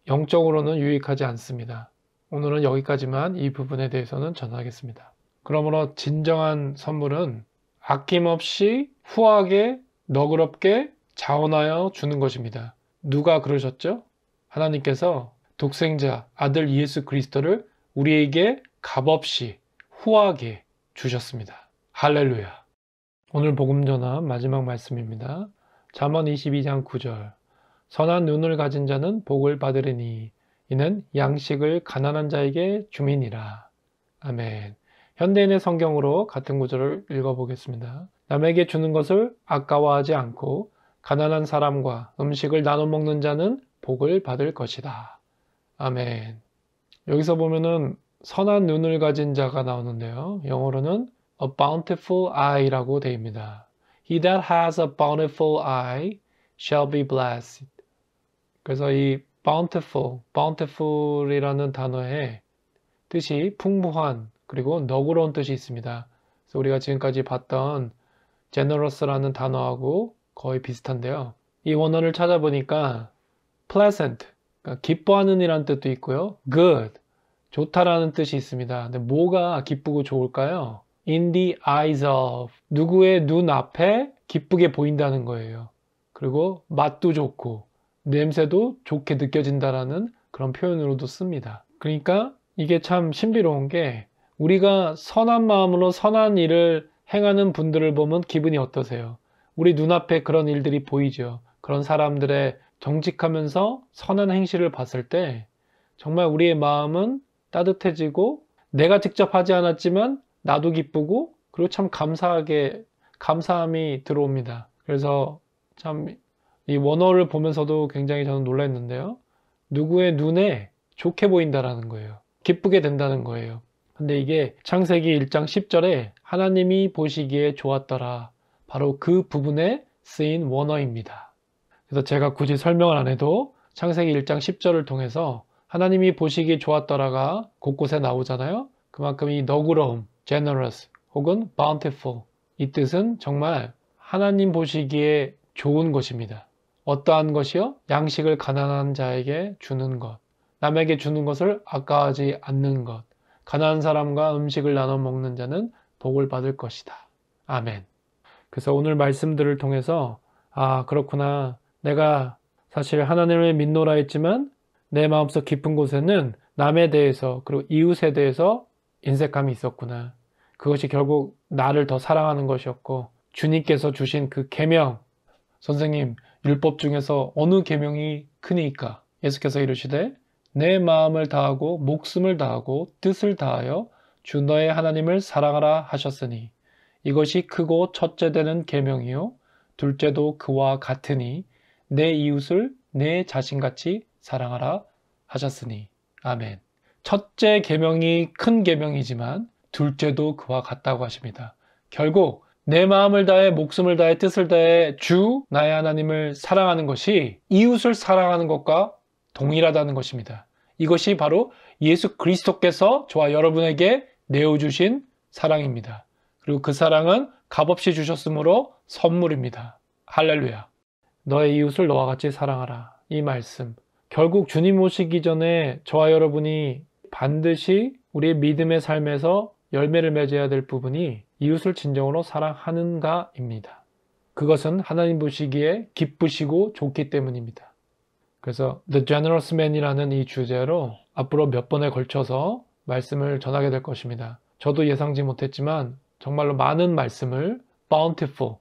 영적으로는 유익하지 않습니다. 오늘은 여기까지만 이 부분에 대해서는 전하겠습니다. 그러므로 진정한 선물은 아낌없이 후하게 너그럽게 자원하여 주는 것입니다. 누가 그러셨죠? 하나님께서 독생자 아들 예수 그리스도를 우리에게 값없이 후하게 주셨습니다. 할렐루야. 오늘 복음 전함 마지막 말씀입니다. 잠언 22장 9절. 선한 눈을 가진 자는 복을 받으리니 이는 양식을 가난한 자에게 주민이라. 아멘. 현대인의 성경으로 같은 구절을 읽어보겠습니다. 남에게 주는 것을 아까워하지 않고 가난한 사람과 음식을 나눠 먹는 자는 복을 받을 것이다. 아멘. 여기서 보면은 선한 눈을 가진 자가 나오는데요. 영어로는 a bountiful eye라고 되어 있습니다. He that has a bountiful eye shall be blessed. 그래서 이 bountiful이라는 단어의 뜻이 풍부한 그리고 너그러운 뜻이 있습니다. 그래서 우리가 지금까지 봤던 generous라는 단어하고 거의 비슷한데요. 이 원어를 찾아보니까 pleasant, 그러니까 기뻐하는 이라는 뜻도 있고요. good, 좋다라는 뜻이 있습니다. 근데 뭐가 기쁘고 좋을까요? in the eyes of, 누구의 눈 앞에 기쁘게 보인다는 거예요. 그리고 맛도 좋고 냄새도 좋게 느껴진다라는 그런 표현으로도 씁니다. 그러니까 이게 참 신비로운 게 우리가 선한 마음으로 선한 일을 행하는 분들을 보면 기분이 어떠세요? 우리 눈앞에 그런 일들이 보이죠. 그런 사람들의 정직하면서 선한 행실을 봤을 때 정말 우리의 마음은 따뜻해지고 내가 직접 하지 않았지만 나도 기쁘고 그리고 참 감사함이 들어옵니다. 그래서 참 이 원어를 보면서도 굉장히 저는 놀랐는데요. 누구의 눈에 좋게 보인다라는 거예요. 기쁘게 된다는 거예요. 근데 이게 창세기 1장 10절에 하나님이 보시기에 좋았더라. 바로 그 부분에 쓰인 원어입니다. 그래서 제가 굳이 설명을 안 해도 창세기 1장 10절을 통해서 하나님이 보시기에 좋았더라가 곳곳에 나오잖아요. 그만큼 이 너그러움, generous 혹은 bountiful 이 뜻은 정말 하나님 보시기에 좋은 것입니다. 어떠한 것이요? 양식을 가난한 자에게 주는 것, 남에게 주는 것을 아까워하지 않는 것, 가난한 사람과 음식을 나눠 먹는 자는 복을 받을 것이다. 아멘. 그래서 오늘 말씀들을 통해서 그렇구나. 내가 사실 하나님을 믿노라 했지만 내 마음속 깊은 곳에는 남에 대해서 그리고 이웃에 대해서 인색함이 있었구나. 그것이 결국 나를 더 사랑하는 것이었고 주님께서 주신 그 계명, 선생님 율법 중에서 어느 계명이 크니까? 예수께서 이르시되 내 마음을 다하고 목숨을 다하고 뜻을 다하여 주 너의 하나님을 사랑하라 하셨으니 이것이 크고 첫째 되는 계명이요 둘째도 그와 같으니 내 이웃을 내 자신같이 사랑하라 하셨으니 아멘. 첫째 계명이 큰 계명이지만 둘째도 그와 같다고 하십니다. 결국 내 마음을 다해 목숨을 다해 뜻을 다해 주 나의 하나님을 사랑하는 것이 이웃을 사랑하는 것과 동일하다는 것입니다. 이것이 바로 예수 그리스도께서 저와 여러분에게 내어주신 사랑입니다. 그리고 그 사랑은 값없이 주셨으므로 선물입니다. 할렐루야. 너의 이웃을 너와 같이 사랑하라. 이 말씀. 결국 주님 오시기 전에 저와 여러분이 반드시 우리의 믿음의 삶에서 열매를 맺어야 될 부분이 이웃을 진정으로 사랑하는가입니다. 그것은 하나님 보시기에 기쁘시고 좋기 때문입니다. 그래서 The Generous Man이라는 이 주제로 앞으로 몇 번에 걸쳐서 말씀을 전하게 될 것입니다. 저도 예상치 못했지만 정말로 많은 말씀을 bountiful,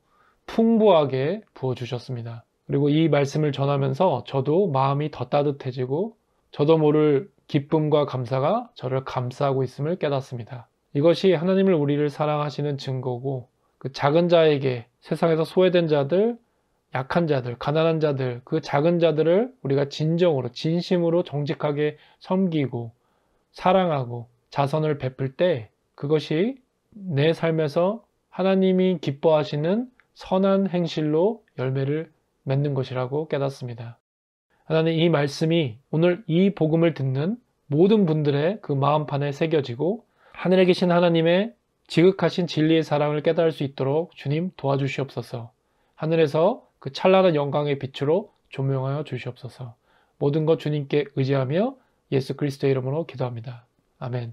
풍부하게 부어주셨습니다. 그리고 이 말씀을 전하면서 저도 마음이 더 따뜻해지고 저도 모를 기쁨과 감사가 저를 감싸고 있음을 깨닫습니다. 이것이 하나님을 우리를 사랑하시는 증거고 그 작은 자에게 세상에서 소외된 자들, 약한 자들, 가난한 자들, 그 작은 자들을 우리가 진정으로 진심으로 정직하게 섬기고 사랑하고 자선을 베풀 때 그것이 내 삶에서 하나님이 기뻐하시는 선한 행실로 열매를 맺는 것이라고 깨닫습니다. 하나님, 이 말씀이 오늘 이 복음을 듣는 모든 분들의 그 마음판에 새겨지고 하늘에 계신 하나님의 지극하신 진리의 사랑을 깨달을 수 있도록 주님 도와주시옵소서. 하늘에서 그 찬란한 영광의 빛으로 조명하여 주시옵소서. 모든 것 주님께 의지하며 예수 그리스도의 이름으로 기도합니다. 아멘.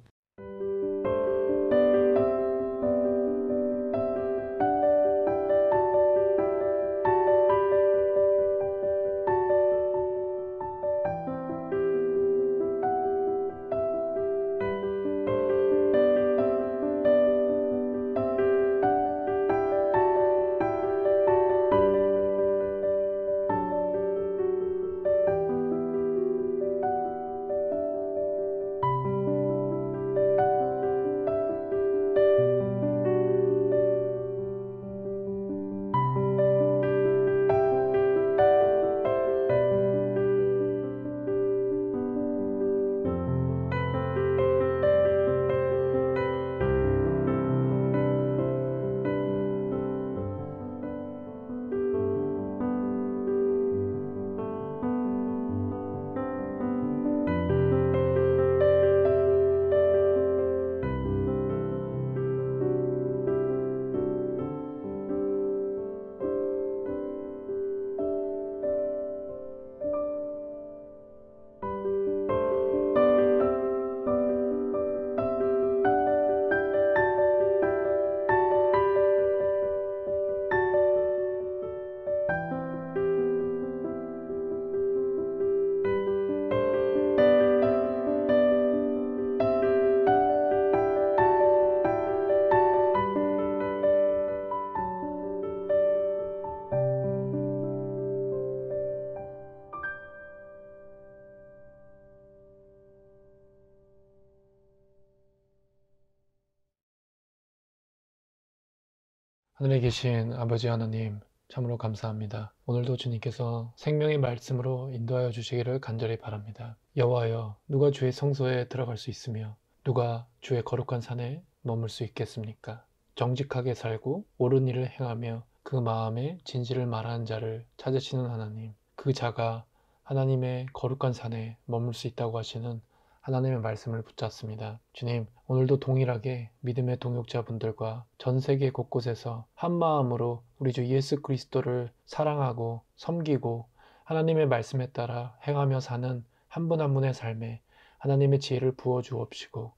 하늘에 계신 아버지 하나님, 참으로 감사합니다. 오늘도 주님께서 생명의 말씀으로 인도하여 주시기를 간절히 바랍니다. 여호와여, 누가 주의 성소에 들어갈 수 있으며 누가 주의 거룩한 산에 머물 수 있겠습니까? 정직하게 살고 옳은 일을 행하며 그 마음에 진실을 말하는 자를 찾으시는 하나님, 그 자가 하나님의 거룩한 산에 머물 수 있다고 하시는 하나님의 말씀을 붙잡습니다. 주님, 오늘도 동일하게 믿음의 동역자분들과 전 세계 곳곳에서 한 마음으로 우리 주 예수 그리스도를 사랑하고 섬기고 하나님의 말씀에 따라 행하며 사는 한 분 한 분의 삶에 하나님의 지혜를 부어 주옵시고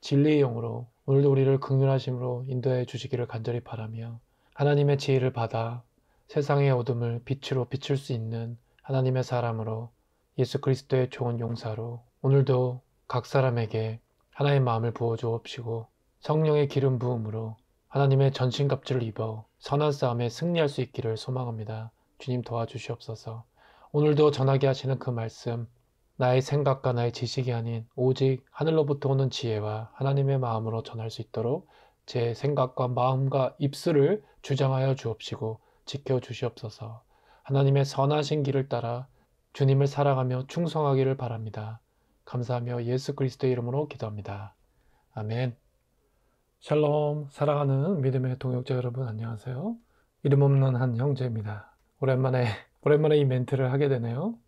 진리의 영으로 오늘도 우리를 긍휼하심으로 인도해 주시기를 간절히 바라며 하나님의 지혜를 받아 세상의 어둠을 빛으로 비출 수 있는 하나님의 사람으로 예수 그리스도의 좋은 용사로 오늘도 각 사람에게 하나의 마음을 부어 주옵시고 성령의 기름 부음으로 하나님의 전신갑주를 입어 선한 싸움에 승리할 수 있기를 소망합니다. 주님 도와주시옵소서. 오늘도 전하게 하시는 그 말씀, 나의 생각과 나의 지식이 아닌 오직 하늘로부터 오는 지혜와 하나님의 마음으로 전할 수 있도록 제 생각과 마음과 입술을 주장하여 주옵시고 지켜주시옵소서. 하나님의 선하신 길을 따라 주님을 사랑하며 충성하기를 바랍니다. 감사하며 예수 그리스도의 이름으로 기도합니다. 아멘. 샬롬, 사랑하는 믿음의 동역자 여러분 안녕하세요. 이름 없는 한 형제입니다. 오랜만에 이 멘트를 하게 되네요.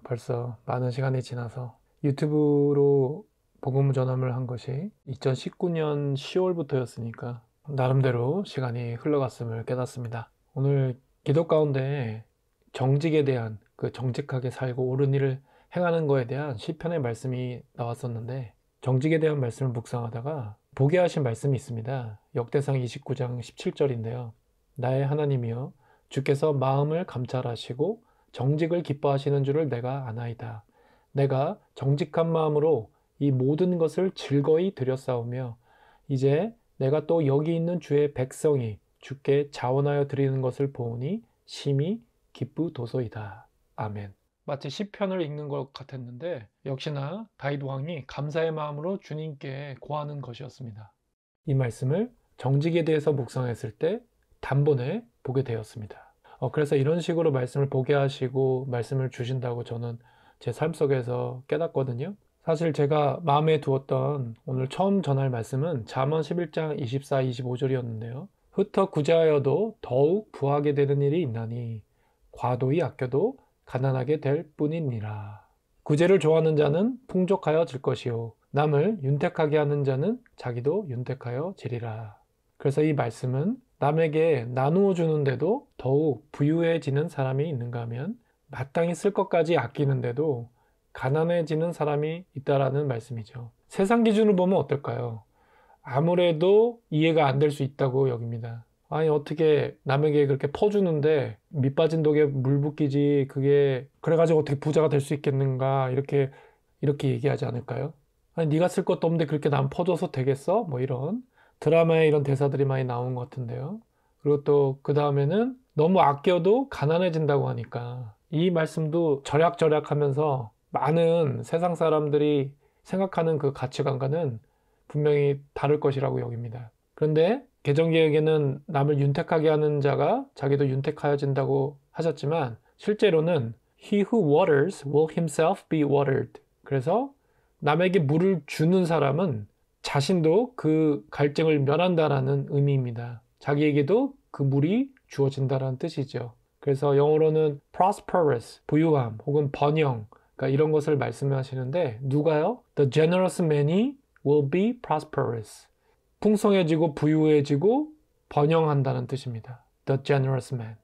벌써 많은 시간이 지나서 유튜브로 복음 전함을 한 것이 2019년 10월부터였으니까 나름대로 시간이 흘러갔음을 깨닫습니다. 오늘 기도 가운데 정직에 대한 그 정직하게 살고 옳은 일을 행하는 거에 대한 시편의 말씀이 나왔었는데 정직에 대한 말씀을 묵상하다가 보게 하신 말씀이 있습니다. 역대상 29장 17절인데요. 나의 하나님이여 주께서 마음을 감찰하시고 정직을 기뻐하시는 줄을 내가 아나이다. 내가 정직한 마음으로 이 모든 것을 즐거이 드렸사오며 이제 내가 또 여기 있는 주의 백성이 주께 자원하여 드리는 것을 보오니 심히 기쁘도소이다. 아멘. 마치 시편을 읽는 것 같았는데 역시나 다윗 왕이 감사의 마음으로 주님께 고하는 것이었습니다. 이 말씀을 정직에 대해서 묵상했을 때 단번에 보게 되었습니다. 그래서 이런 식으로 말씀을 보게 하시고 말씀을 주신다고 저는 제 삶 속에서 깨닫거든요. 사실 제가 마음에 두었던 오늘 처음 전할 말씀은 잠언 11장 24, 25절이었는데요. 흩어 구제하여도 더욱 부하게 되는 일이 있나니 과도히 아껴도 가난하게 될 뿐이니라. 구제를 좋아하는 자는 풍족하여질 것이요 남을 윤택하게 하는 자는 자기도 윤택하여 지리라. 그래서 이 말씀은 남에게 나누어 주는데도 더욱 부유해지는 사람이 있는가 하면 마땅히 쓸 것까지 아끼는데도 가난해지는 사람이 있다라는 말씀이죠. 세상 기준으로 보면 어떨까요? 아무래도 이해가 안 될 수 있다고 여깁니다. 아니 어떻게 남에게 그렇게 퍼주는데 밑 빠진 독에 물 붓기지 그게 그래가지고 어떻게 부자가 될 수 있겠는가 이렇게 얘기하지 않을까요? 아니 네가 쓸 것도 없는데 그렇게 남 퍼줘서 되겠어? 뭐 이런 드라마에 이런 대사들이 많이 나온 것 같은데요. 그리고 또 그 다음에는 너무 아껴도 가난해진다고 하니까 이 말씀도 절약하면서 많은 세상 사람들이 생각하는 그 가치관과는 분명히 다를 것이라고 여깁니다. 그런데 개정개혁에는 남을 윤택하게 하는 자가 자기도 윤택하여진다고 하셨지만 실제로는 He who waters will himself be watered. 그래서 남에게 물을 주는 사람은 자신도 그 갈증을 면한다라는 의미입니다. 자기에게도 그 물이 주어진다라는 뜻이죠. 그래서 영어로는 prosperous, 부유함 혹은 번영 그러니까 이런 것을 말씀하시는데 누가요? The generous man이 will be prosperous. 풍성해지고 부유해지고 번영한다는 뜻입니다. The generous man.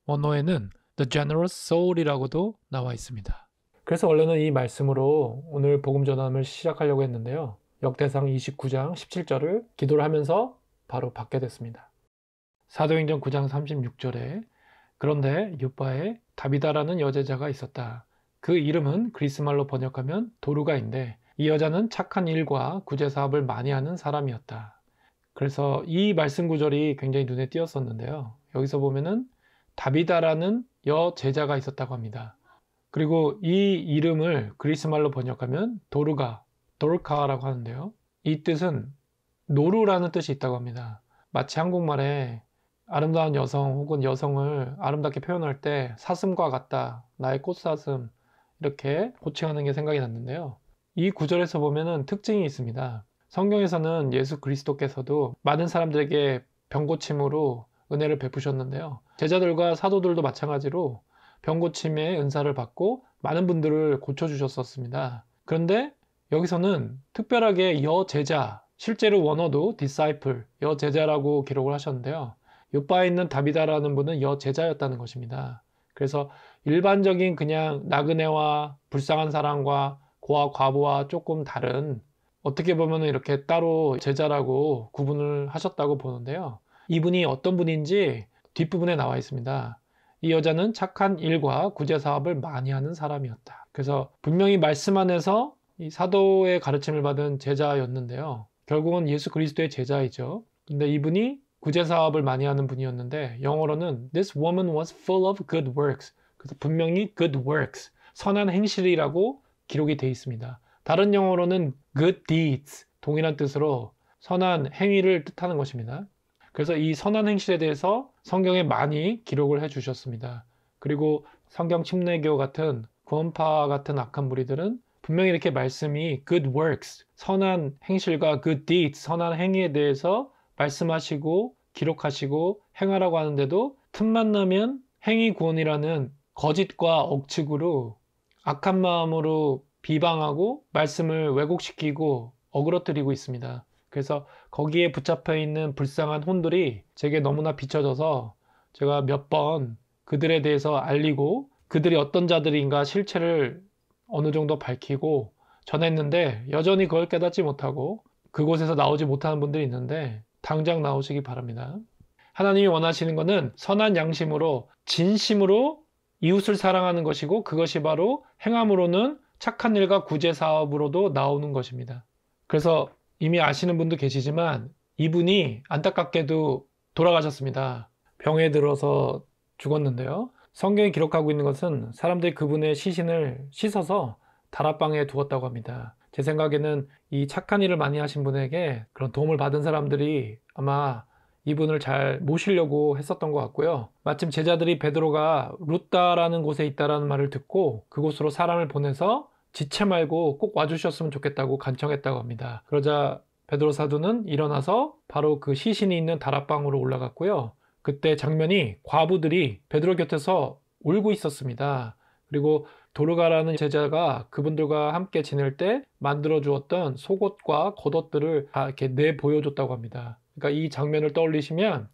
원어에는 The generous soul이라고도 나와 있습니다. 그래서 원래는 이 말씀으로 오늘 복음 전함을 시작하려고 했는데요. 역대상 29장 17절을 기도를 하면서 바로 받게 됐습니다. 사도행전 9장 36절에 그런데 요바에 다비다라는 여제자가 있었다. 그 이름은 그리스말로 번역하면 도르가인데 이 여자는 착한 일과 구제 사업을 많이 하는 사람이었다. 그래서 이 말씀 구절이 굉장히 눈에 띄었었는데요. 여기서 보면은 다비다라는 여제자가 있었다고 합니다. 그리고 이 이름을 그리스말로 번역하면 도르카라고 하는데요. 이 뜻은 노루라는 뜻이 있다고 합니다. 마치 한국말에 아름다운 여성 혹은 여성을 아름답게 표현할 때 사슴과 같다, 나의 꽃사슴 이렇게 호칭하는 게 생각이 났는데요. 이 구절에서 보면은 특징이 있습니다. 성경에서는 예수 그리스도께서도 많은 사람들에게 병고침으로 은혜를 베푸셨는데요. 제자들과 사도들도 마찬가지로 병고침의 은사를 받고 많은 분들을 고쳐주셨었습니다. 그런데 여기서는 특별하게 여제자, 실제로 원어도 disciple, 여제자라고 기록을 하셨는데요. 요바에 있는 다비다라는 분은 여제자였다는 것입니다. 그래서 일반적인 그냥 나그네와 불쌍한 사람과 고아 과부와 조금 다른 어떻게 보면 이렇게 따로 제자라고 구분을 하셨다고 보는데요. 이분이 어떤 분인지 뒷부분에 나와 있습니다. 이 여자는 착한 일과 구제 사업을 많이 하는 사람이었다. 그래서 분명히 말씀 안에서 이 사도의 가르침을 받은 제자였는데요. 결국은 예수 그리스도의 제자이죠. 근데 이분이 구제 사업을 많이 하는 분이었는데 영어로는 This woman was full of good works. 그래서 분명히 good works, 선한 행실이라고 기록이 되어 있습니다. 다른 영어로는 good deeds, 동일한 뜻으로 선한 행위를 뜻하는 것입니다. 그래서 이 선한 행실에 대해서 성경에 많이 기록을 해주셨습니다. 그리고 성경 침례교 같은 구원파 같은 악한 무리들은 분명히 이렇게 말씀이 good works, 선한 행실과 good deeds, 선한 행위에 대해서 말씀하시고 기록하시고 행하라고 하는데도 틈만 나면 행위 구원이라는 거짓과 억측으로 악한 마음으로 비방하고 말씀을 왜곡시키고 어그러뜨리고 있습니다. 그래서 거기에 붙잡혀 있는 불쌍한 혼들이 제게 너무나 비춰져서 제가 몇 번 그들에 대해서 알리고 그들이 어떤 자들인가 실체를 어느 정도 밝히고 전했는데 여전히 그걸 깨닫지 못하고 그곳에서 나오지 못하는 분들이 있는데 당장 나오시기 바랍니다. 하나님이 원하시는 것은 선한 양심으로 진심으로 이웃을 사랑하는 것이고 그것이 바로 행함으로는 착한 일과 구제 사업으로도 나오는 것입니다. 그래서 이미 아시는 분도 계시지만 이분이 안타깝게도 돌아가셨습니다. 병에 들어서 죽었는데요. 성경이 기록하고 있는 것은 사람들이 그분의 시신을 씻어서 다락방에 두었다고 합니다. 제 생각에는 이 착한 일을 많이 하신 분에게 그런 도움을 받은 사람들이 아마 이분을 잘 모시려고 했었던 것 같고요. 마침 제자들이 베드로가 루다라는 곳에 있다라는 말을 듣고 그곳으로 사람을 보내서 지체 말고 꼭 와주셨으면 좋겠다고 간청했다고 합니다. 그러자 베드로 사도는 일어나서 바로 그 시신이 있는 다락방으로 올라갔고요. 그때 장면이 과부들이 베드로 곁에서 울고 있었습니다. 그리고 도르가라는 제자가 그분들과 함께 지낼 때 만들어 주었던 속옷과 겉옷들을 다 이렇게 내보여줬다고 합니다. 그러니까 이 장면을 떠올리시면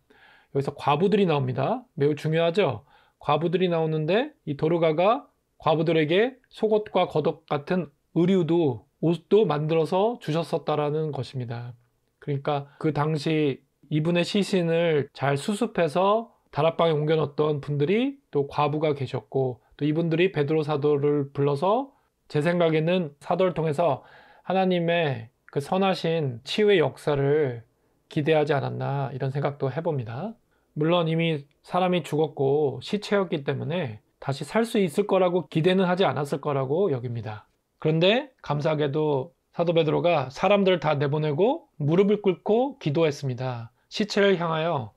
여기서 과부들이 나옵니다. 매우 중요하죠. 과부들이 나오는데 이 도르가가 과부들에게 속옷과 겉옷 같은 의류도 옷도 만들어서 주셨었다라는 것입니다. 그러니까 그 당시 이분의 시신을 잘 수습해서 다락방에 옮겨놓던 분들이 또 과부가 계셨고 또 이분들이 베드로 사도를 불러서 제 생각에는 사도를 통해서 하나님의 그 선하신 치유의 역사를 기대하지 않았나 이런 생각도 해봅니다. 물론 이미 사람이 죽었고 시체였기 때문에 다시 살 수 있을 거라고 기대는 하지 않았을 거라고 여깁니다. 그런데 감사하게도 사도 베드로가 사람들을 다 내보내고 무릎을 꿇고 기도했습니다. 시체를 향하여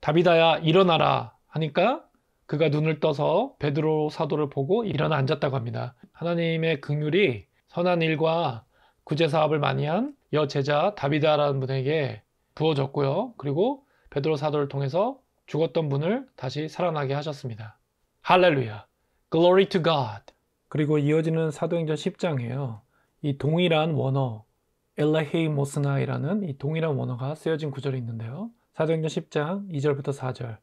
다비다야 일어나라 하니까 그가 눈을 떠서 베드로 사도를 보고 일어나 앉았다고 합니다. 하나님의 긍휼이 선한 일과 구제 사업을 많이 한 여제자 다비다라는 분에게 부어졌고요. 그리고 베드로 사도를 통해서 죽었던 분을 다시 살아나게 하셨습니다. 할렐루야. Glory to God. 그리고 이어지는 사도행전 10장이에요. 이 동일한 원어 엘레헤이모스나이라는 이 동일한 원어가 쓰여진 구절이 있는데요. 사도행전 10장 2절부터 4절.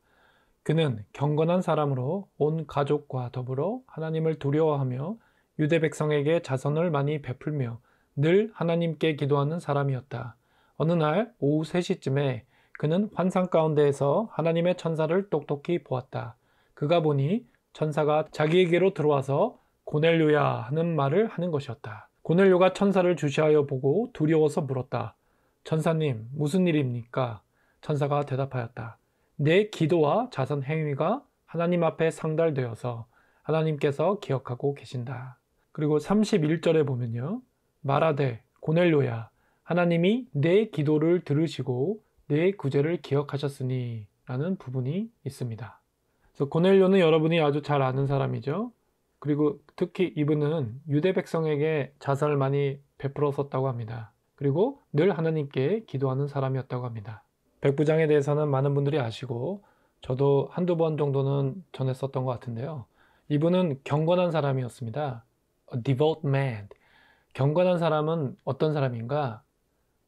그는 경건한 사람으로 온 가족과 더불어 하나님을 두려워하며 유대 백성에게 자선을 많이 베풀며 늘 하나님께 기도하는 사람이었다. 어느 날 오후 3시쯤에 그는 환상 가운데에서 하나님의 천사를 똑똑히 보았다. 그가 보니 천사가 자기에게로 들어와서 고넬료야 하는 말을 하는 것이었다. 고넬료가 천사를 주시하여 보고 두려워서 물었다. 천사님, 무슨 일입니까? 천사가 대답하였다. 내 기도와 자선 행위가 하나님 앞에 상달되어서 하나님께서 기억하고 계신다. 그리고 31절에 보면요. 말하되 고넬료야 하나님이 내 기도를 들으시고 내 구제를 기억하셨으니 라는 부분이 있습니다. 그래서 고넬료는 여러분이 아주 잘 아는 사람이죠. 그리고 특히 이분은 유대 백성에게 자선을 많이 베풀었었다고 합니다. 그리고 늘 하나님께 기도하는 사람이었다고 합니다. 백부장에 대해서는 많은 분들이 아시고 저도 한두 번 정도는 전했었던 것 같은데요. 이분은 경건한 사람이었습니다. A devout man. 경건한 사람은 어떤 사람인가?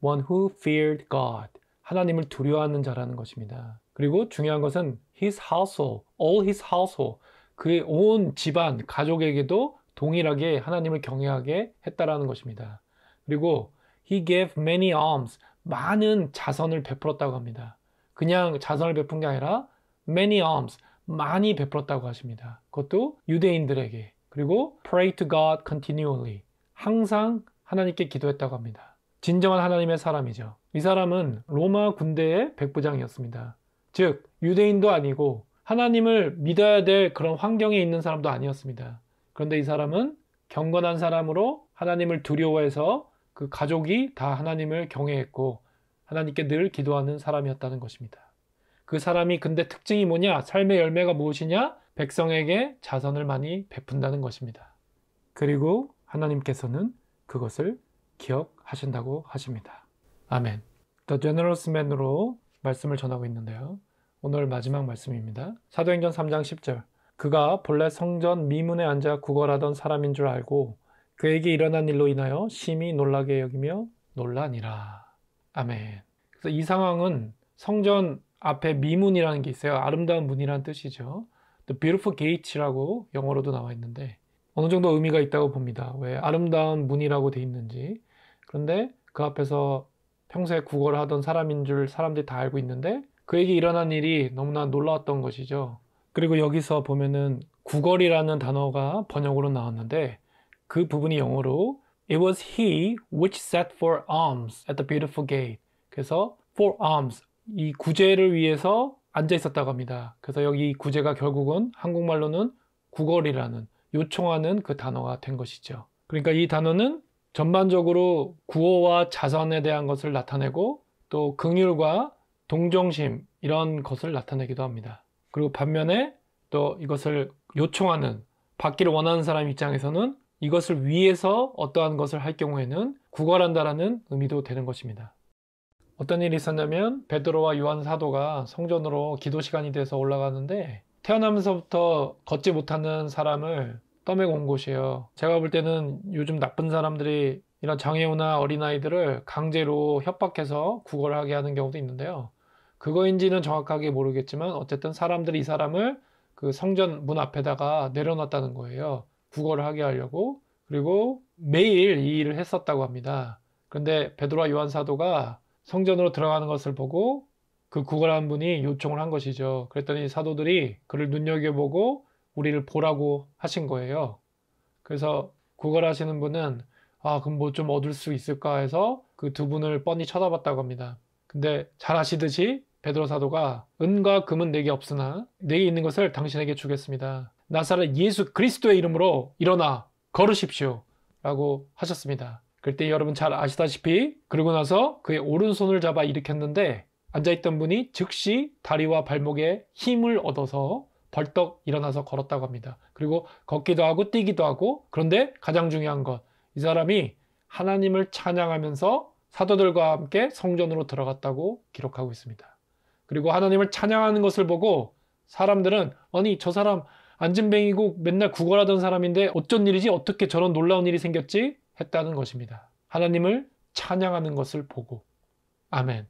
One who feared God. 하나님을 두려워하는 자라는 것입니다. 그리고 중요한 것은 his household, all his household. 그의 온 집안, 가족에게도 동일하게 하나님을 경외하게 했다라는 것입니다. 그리고 he gave many alms. 많은 자선을 베풀었다고 합니다. 그냥 자선을 베푼 게 아니라 many alms, 많이 베풀었다고 하십니다. 그것도 유대인들에게. 그리고 pray to God continually. 항상 하나님께 기도했다고 합니다. 진정한 하나님의 사람이죠. 이 사람은 로마 군대의 백부장이었습니다. 즉 유대인도 아니고 하나님을 믿어야 될 그런 환경에 있는 사람도 아니었습니다. 그런데 이 사람은 경건한 사람으로 하나님을 두려워해서 그 가족이 다 하나님을 경외했고 하나님께 늘 기도하는 사람이었다는 것입니다. 그 사람이 근데 특징이 뭐냐? 삶의 열매가 무엇이냐? 백성에게 자선을 많이 베푼다는 것입니다. 그리고 하나님께서는 그것을 기억하신다고 하십니다. 아멘. The Generous Man으로 말씀을 전하고 있는데요. 오늘 마지막 말씀입니다. 사도행전 3장 10절. 그가 본래 성전 미문에 앉아 구걸하던 사람인 줄 알고 그에게 일어난 일로 인하여 심히 놀라게 여기며 놀라니라. 아멘. 그래서 이 상황은 성전 앞에 미문이라는 게 있어요. 아름다운 문이라는 뜻이죠. The beautiful gates라고 영어로도 나와 있는데 어느 정도 의미가 있다고 봅니다. 왜 아름다운 문이라고 돼 있는지. 그런데 그 앞에서 평소에 국어를 하던 사람인 줄 사람들이 다 알고 있는데 그에게 일어난 일이 너무나 놀라웠던 것이죠. 그리고 여기서 보면은 구걸이라는 단어가 번역으로 나왔는데 그 부분이 영어로 It was he which sat for alms at the beautiful gate. 그래서 for alms, 이 구제를 위해서 앉아 있었다고 합니다. 그래서 여기 이 구제가 결국은 한국말로는 구걸이라는 요청하는 그 단어가 된 것이죠. 그러니까 이 단어는 전반적으로 구호와 자선에 대한 것을 나타내고 또 긍휼과 동정심 이런 것을 나타내기도 합니다. 그리고 반면에 또 이것을 요청하는, 받기를 원하는 사람 입장에서는 이것을 위해서 어떠한 것을 할 경우에는 구걸한다라는 의미도 되는 것입니다. 어떤 일이 있었냐면 베드로와 요한 사도가 성전으로 기도 시간이 돼서 올라가는데 태어나면서부터 걷지 못하는 사람을 떠매고 온 곳이에요. 제가 볼 때는 요즘 나쁜 사람들이 이런 장애우나 어린아이들을 강제로 협박해서 구걸을 하게 하는 경우도 있는데요. 그거인지는 정확하게 모르겠지만 어쨌든 사람들이 이 사람을 그 성전 문 앞에다가 내려놨다는 거예요. 구걸을 하게 하려고. 그리고 매일 이 일을 했었다고 합니다. 그런데 베드로와 요한 사도가 성전으로 들어가는 것을 보고 그 구걸한 분이 요청을 한 것이죠. 그랬더니 사도들이 그를 눈여겨보고 우리를 보라고 하신 거예요. 그래서 구걸하시는 분은 그럼 뭐 좀 얻을 수 있을까 해서 그 두 분을 뻔히 쳐다봤다고 합니다. 근데 잘 아시듯이 베드로 사도가 은과 금은 내게 없으나 내게 있는 것을 당신에게 주겠습니다. 나사렛 예수 그리스도의 이름으로 일어나 걸으십시오 라고 하셨습니다. 그때 여러분 잘 아시다시피 그러고 나서 그의 오른손을 잡아 일으켰는데 앉아있던 분이 즉시 다리와 발목에 힘을 얻어서 벌떡 일어나서 걸었다고 합니다. 그리고 걷기도 하고 뛰기도 하고, 그런데 가장 중요한 것, 이 사람이 하나님을 찬양하면서 사도들과 함께 성전으로 들어갔다고 기록하고 있습니다. 그리고 하나님을 찬양하는 것을 보고 사람들은 아니 저 사람 안진뱅이고 맨날 구걸하던 사람인데 어쩐 일이지? 어떻게 저런 놀라운 일이 생겼지? 했다는 것입니다. 하나님을 찬양하는 것을 보고. 아멘.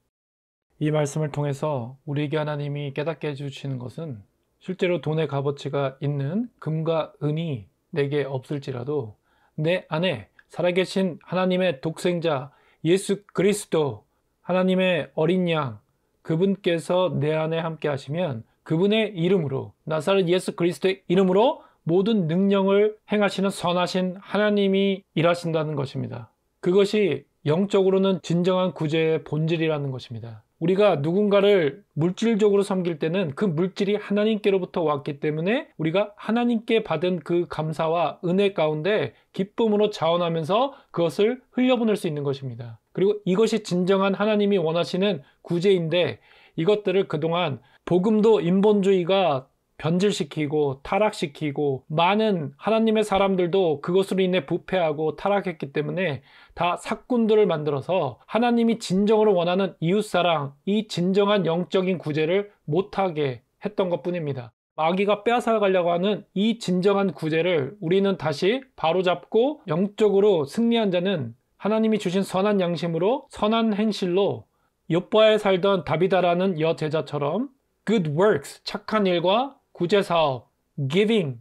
이 말씀을 통해서 우리에게 하나님이 깨닫게 해주시는 것은 실제로 돈의 값어치가 있는 금과 은이 내게 없을지라도 내 안에 살아계신 하나님의 독생자 예수 그리스도, 하나님의 어린 양, 그분께서 내 안에 함께 하시면 그분의 이름으로, 나사렛 예수 그리스도의 이름으로 모든 능력을 행하시는 선하신 하나님이 일하신다는 것입니다. 그것이 영적으로는 진정한 구제의 본질이라는 것입니다. 우리가 누군가를 물질적으로 섬길 때는 그 물질이 하나님께로부터 왔기 때문에 우리가 하나님께 받은 그 감사와 은혜 가운데 기쁨으로 자원하면서 그것을 흘려보낼 수 있는 것입니다. 그리고 이것이 진정한 하나님이 원하시는 구제인데 이것들을 그동안 복음도 인본주의가 변질시키고 타락시키고 많은 하나님의 사람들도 그것으로 인해 부패하고 타락했기 때문에 다 사꾼들을 만들어서 하나님이 진정으로 원하는 이웃사랑, 이 진정한 영적인 구제를 못하게 했던 것 뿐입니다. 마귀가 빼앗아가려고 하는 이 진정한 구제를 우리는 다시 바로잡고 영적으로 승리한 자는 하나님이 주신 선한 양심으로 선한 행실로 욥바에 살던 다비다라는 여제자처럼 good works, 착한 일과 구제사업, giving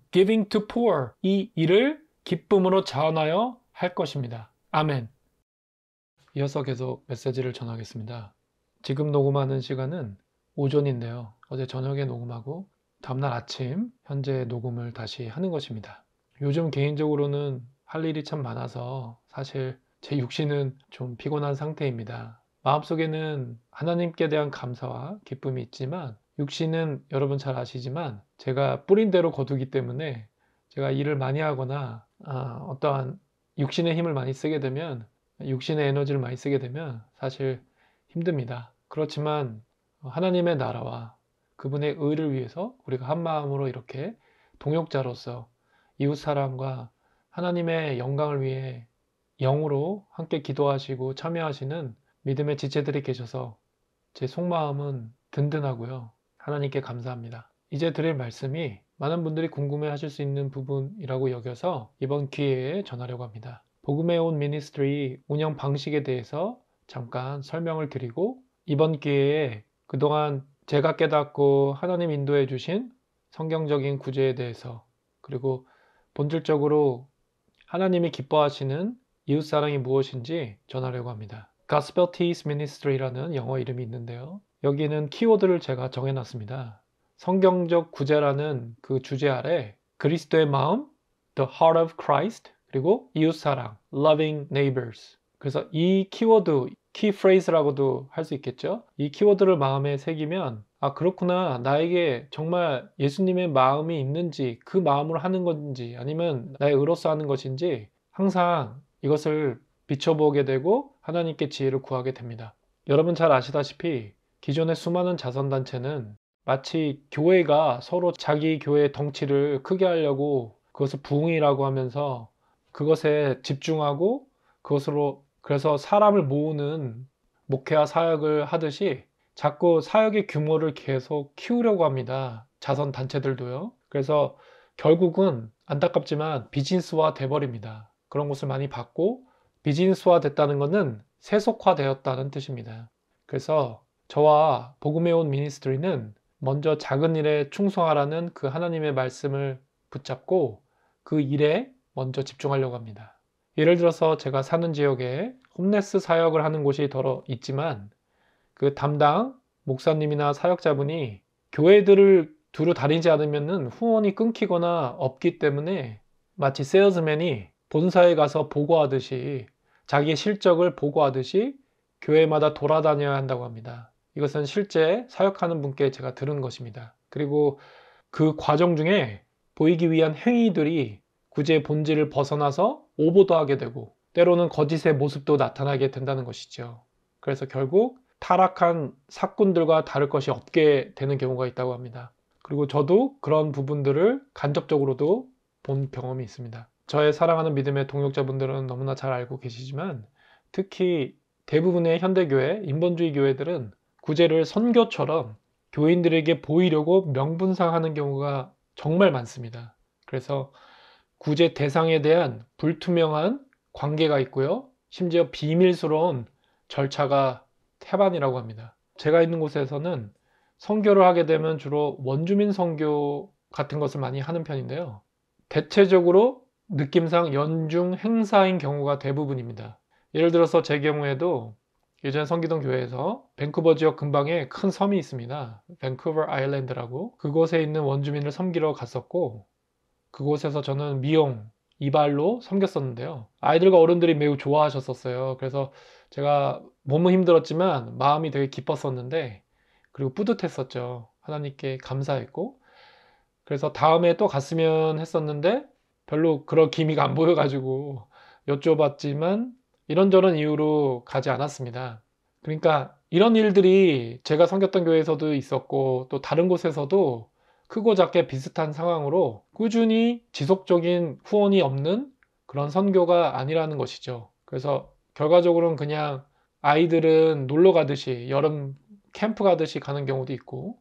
to poor, 이 일을 기쁨으로 자원하여 할 것입니다. 아멘. 이어서 계속 메시지를 전하겠습니다. 지금 녹음하는 시간은 오전인데요. 어제 저녁에 녹음하고 다음날 아침 현재 녹음을 다시 하는 것입니다. 요즘 개인적으로는 할 일이 참 많아서 사실 제 육신은 좀 피곤한 상태입니다. 마음속에는 하나님께 대한 감사와 기쁨이 있지만 육신은 여러분 잘 아시지만 제가 뿌린 대로 거두기 때문에 제가 일을 많이 하거나 어떠한 육신의 힘을 많이 쓰게 되면, 육신의 에너지를 많이 쓰게 되면 사실 힘듭니다. 그렇지만 하나님의 나라와 그분의 의를 위해서 우리가 한 마음으로 이렇게 동역자로서 이웃사랑과 하나님의 영광을 위해 영으로 함께 기도하시고 참여하시는 믿음의 지체들이 계셔서 제 속마음은 든든하고요. 하나님께 감사합니다. 이제 드릴 말씀이 많은 분들이 궁금해 하실 수 있는 부분이라고 여겨서 이번 기회에 전하려고 합니다. 복음의 온 미니스트리 운영 방식에 대해서 잠깐 설명을 드리고 이번 기회에 그동안 제가 깨닫고 하나님 인도해 주신 성경적인 구제에 대해서, 그리고 본질적으로 하나님이 기뻐하시는 이웃사랑이 무엇인지 전하려고 합니다. Gospel Tees Ministry라는 영어 이름이 있는데요. 여기는 키워드를 제가 정해놨습니다. 성경적 구제라는 그 주제 아래 그리스도의 마음, The Heart of Christ, 그리고 이웃사랑, Loving Neighbors. 그래서 이 키워드, 키프레이즈라고도 할 수 있겠죠. 이 키워드를 마음에 새기면 아 그렇구나, 나에게 정말 예수님의 마음이 있는지, 그 마음으로 하는 건지 아니면 나의 의로서 하는 것인지 항상 이것을 비춰보게 되고 하나님께 지혜를 구하게 됩니다. 여러분 잘 아시다시피 기존의 수많은 자선단체는 마치 교회가 서로 자기 교회의 덩치를 크게 하려고 그것을 부흥이라고 하면서 그것에 집중하고 그것으로 그래서 사람을 모으는 목회와 사역을 하듯이 자꾸 사역의 규모를 계속 키우려고 합니다. 자선단체들도요. 그래서 결국은 안타깝지만 비즈니스화 돼버립니다. 그런 것을 많이 봤고 비즈니스화 됐다는 것은 세속화되었다는 뜻입니다. 그래서 저와 복음의 온 미니스트리는 먼저 작은 일에 충성하라는 그 하나님의 말씀을 붙잡고 그 일에 먼저 집중하려고 합니다. 예를 들어서 제가 사는 지역에 홈레스 사역을 하는 곳이 더러 있지만 그 담당 목사님이나 사역자분이 교회들을 두루 다니지 않으면 후원이 끊기거나 없기 때문에 마치 세일즈맨이 본사에 가서 보고하듯이 자기의 실적을 보고하듯이 교회마다 돌아다녀야 한다고 합니다. 이것은 실제 사역하는 분께 제가 들은 것입니다. 그리고 그 과정 중에 보이기 위한 행위들이 구제의 본질을 벗어나서 오보도 하게 되고 때로는 거짓의 모습도 나타나게 된다는 것이죠. 그래서 결국 타락한 사꾼들과 다를 것이 없게 되는 경우가 있다고 합니다. 그리고 저도 그런 부분들을 간접적으로도 본 경험이 있습니다. 저의 사랑하는 믿음의 동역자분들은 너무나 잘 알고 계시지만 특히 대부분의 현대교회, 인본주의 교회들은 구제를 선교처럼 교인들에게 보이려고 명분상하는 경우가 정말 많습니다. 그래서 구제 대상에 대한 불투명한 관계가 있고요. 심지어 비밀스러운 절차가 태반이라고 합니다. 제가 있는 곳에서는 선교를 하게 되면 주로 원주민 선교 같은 것을 많이 하는 편인데요. 대체적으로 느낌상 연중 행사인 경우가 대부분입니다. 예를 들어서 제 경우에도 예전 성기동 교회에서 밴쿠버 지역 근방에 큰 섬이 있습니다. 밴쿠버 아일랜드라고. 그곳에 있는 원주민을 섬기러 갔었고 그곳에서 저는 미용, 이발로 섬겼었는데요. 아이들과 어른들이 매우 좋아하셨었어요. 그래서 제가 몸은 힘들었지만 마음이 되게 기뻤었는데 그리고 뿌듯했었죠. 하나님께 감사했고 그래서 다음에 또 갔으면 했었는데 별로 그런 기미가 안 보여가지고 여쭤봤지만 이런저런 이유로 가지 않았습니다. 그러니까 이런 일들이 제가 섬겼던 교회에서도 있었고 또 다른 곳에서도 크고 작게 비슷한 상황으로 꾸준히 지속적인 후원이 없는 그런 선교가 아니라는 것이죠. 그래서 결과적으로는 그냥 아이들은 놀러 가듯이 여름 캠프 가듯이 가는 경우도 있고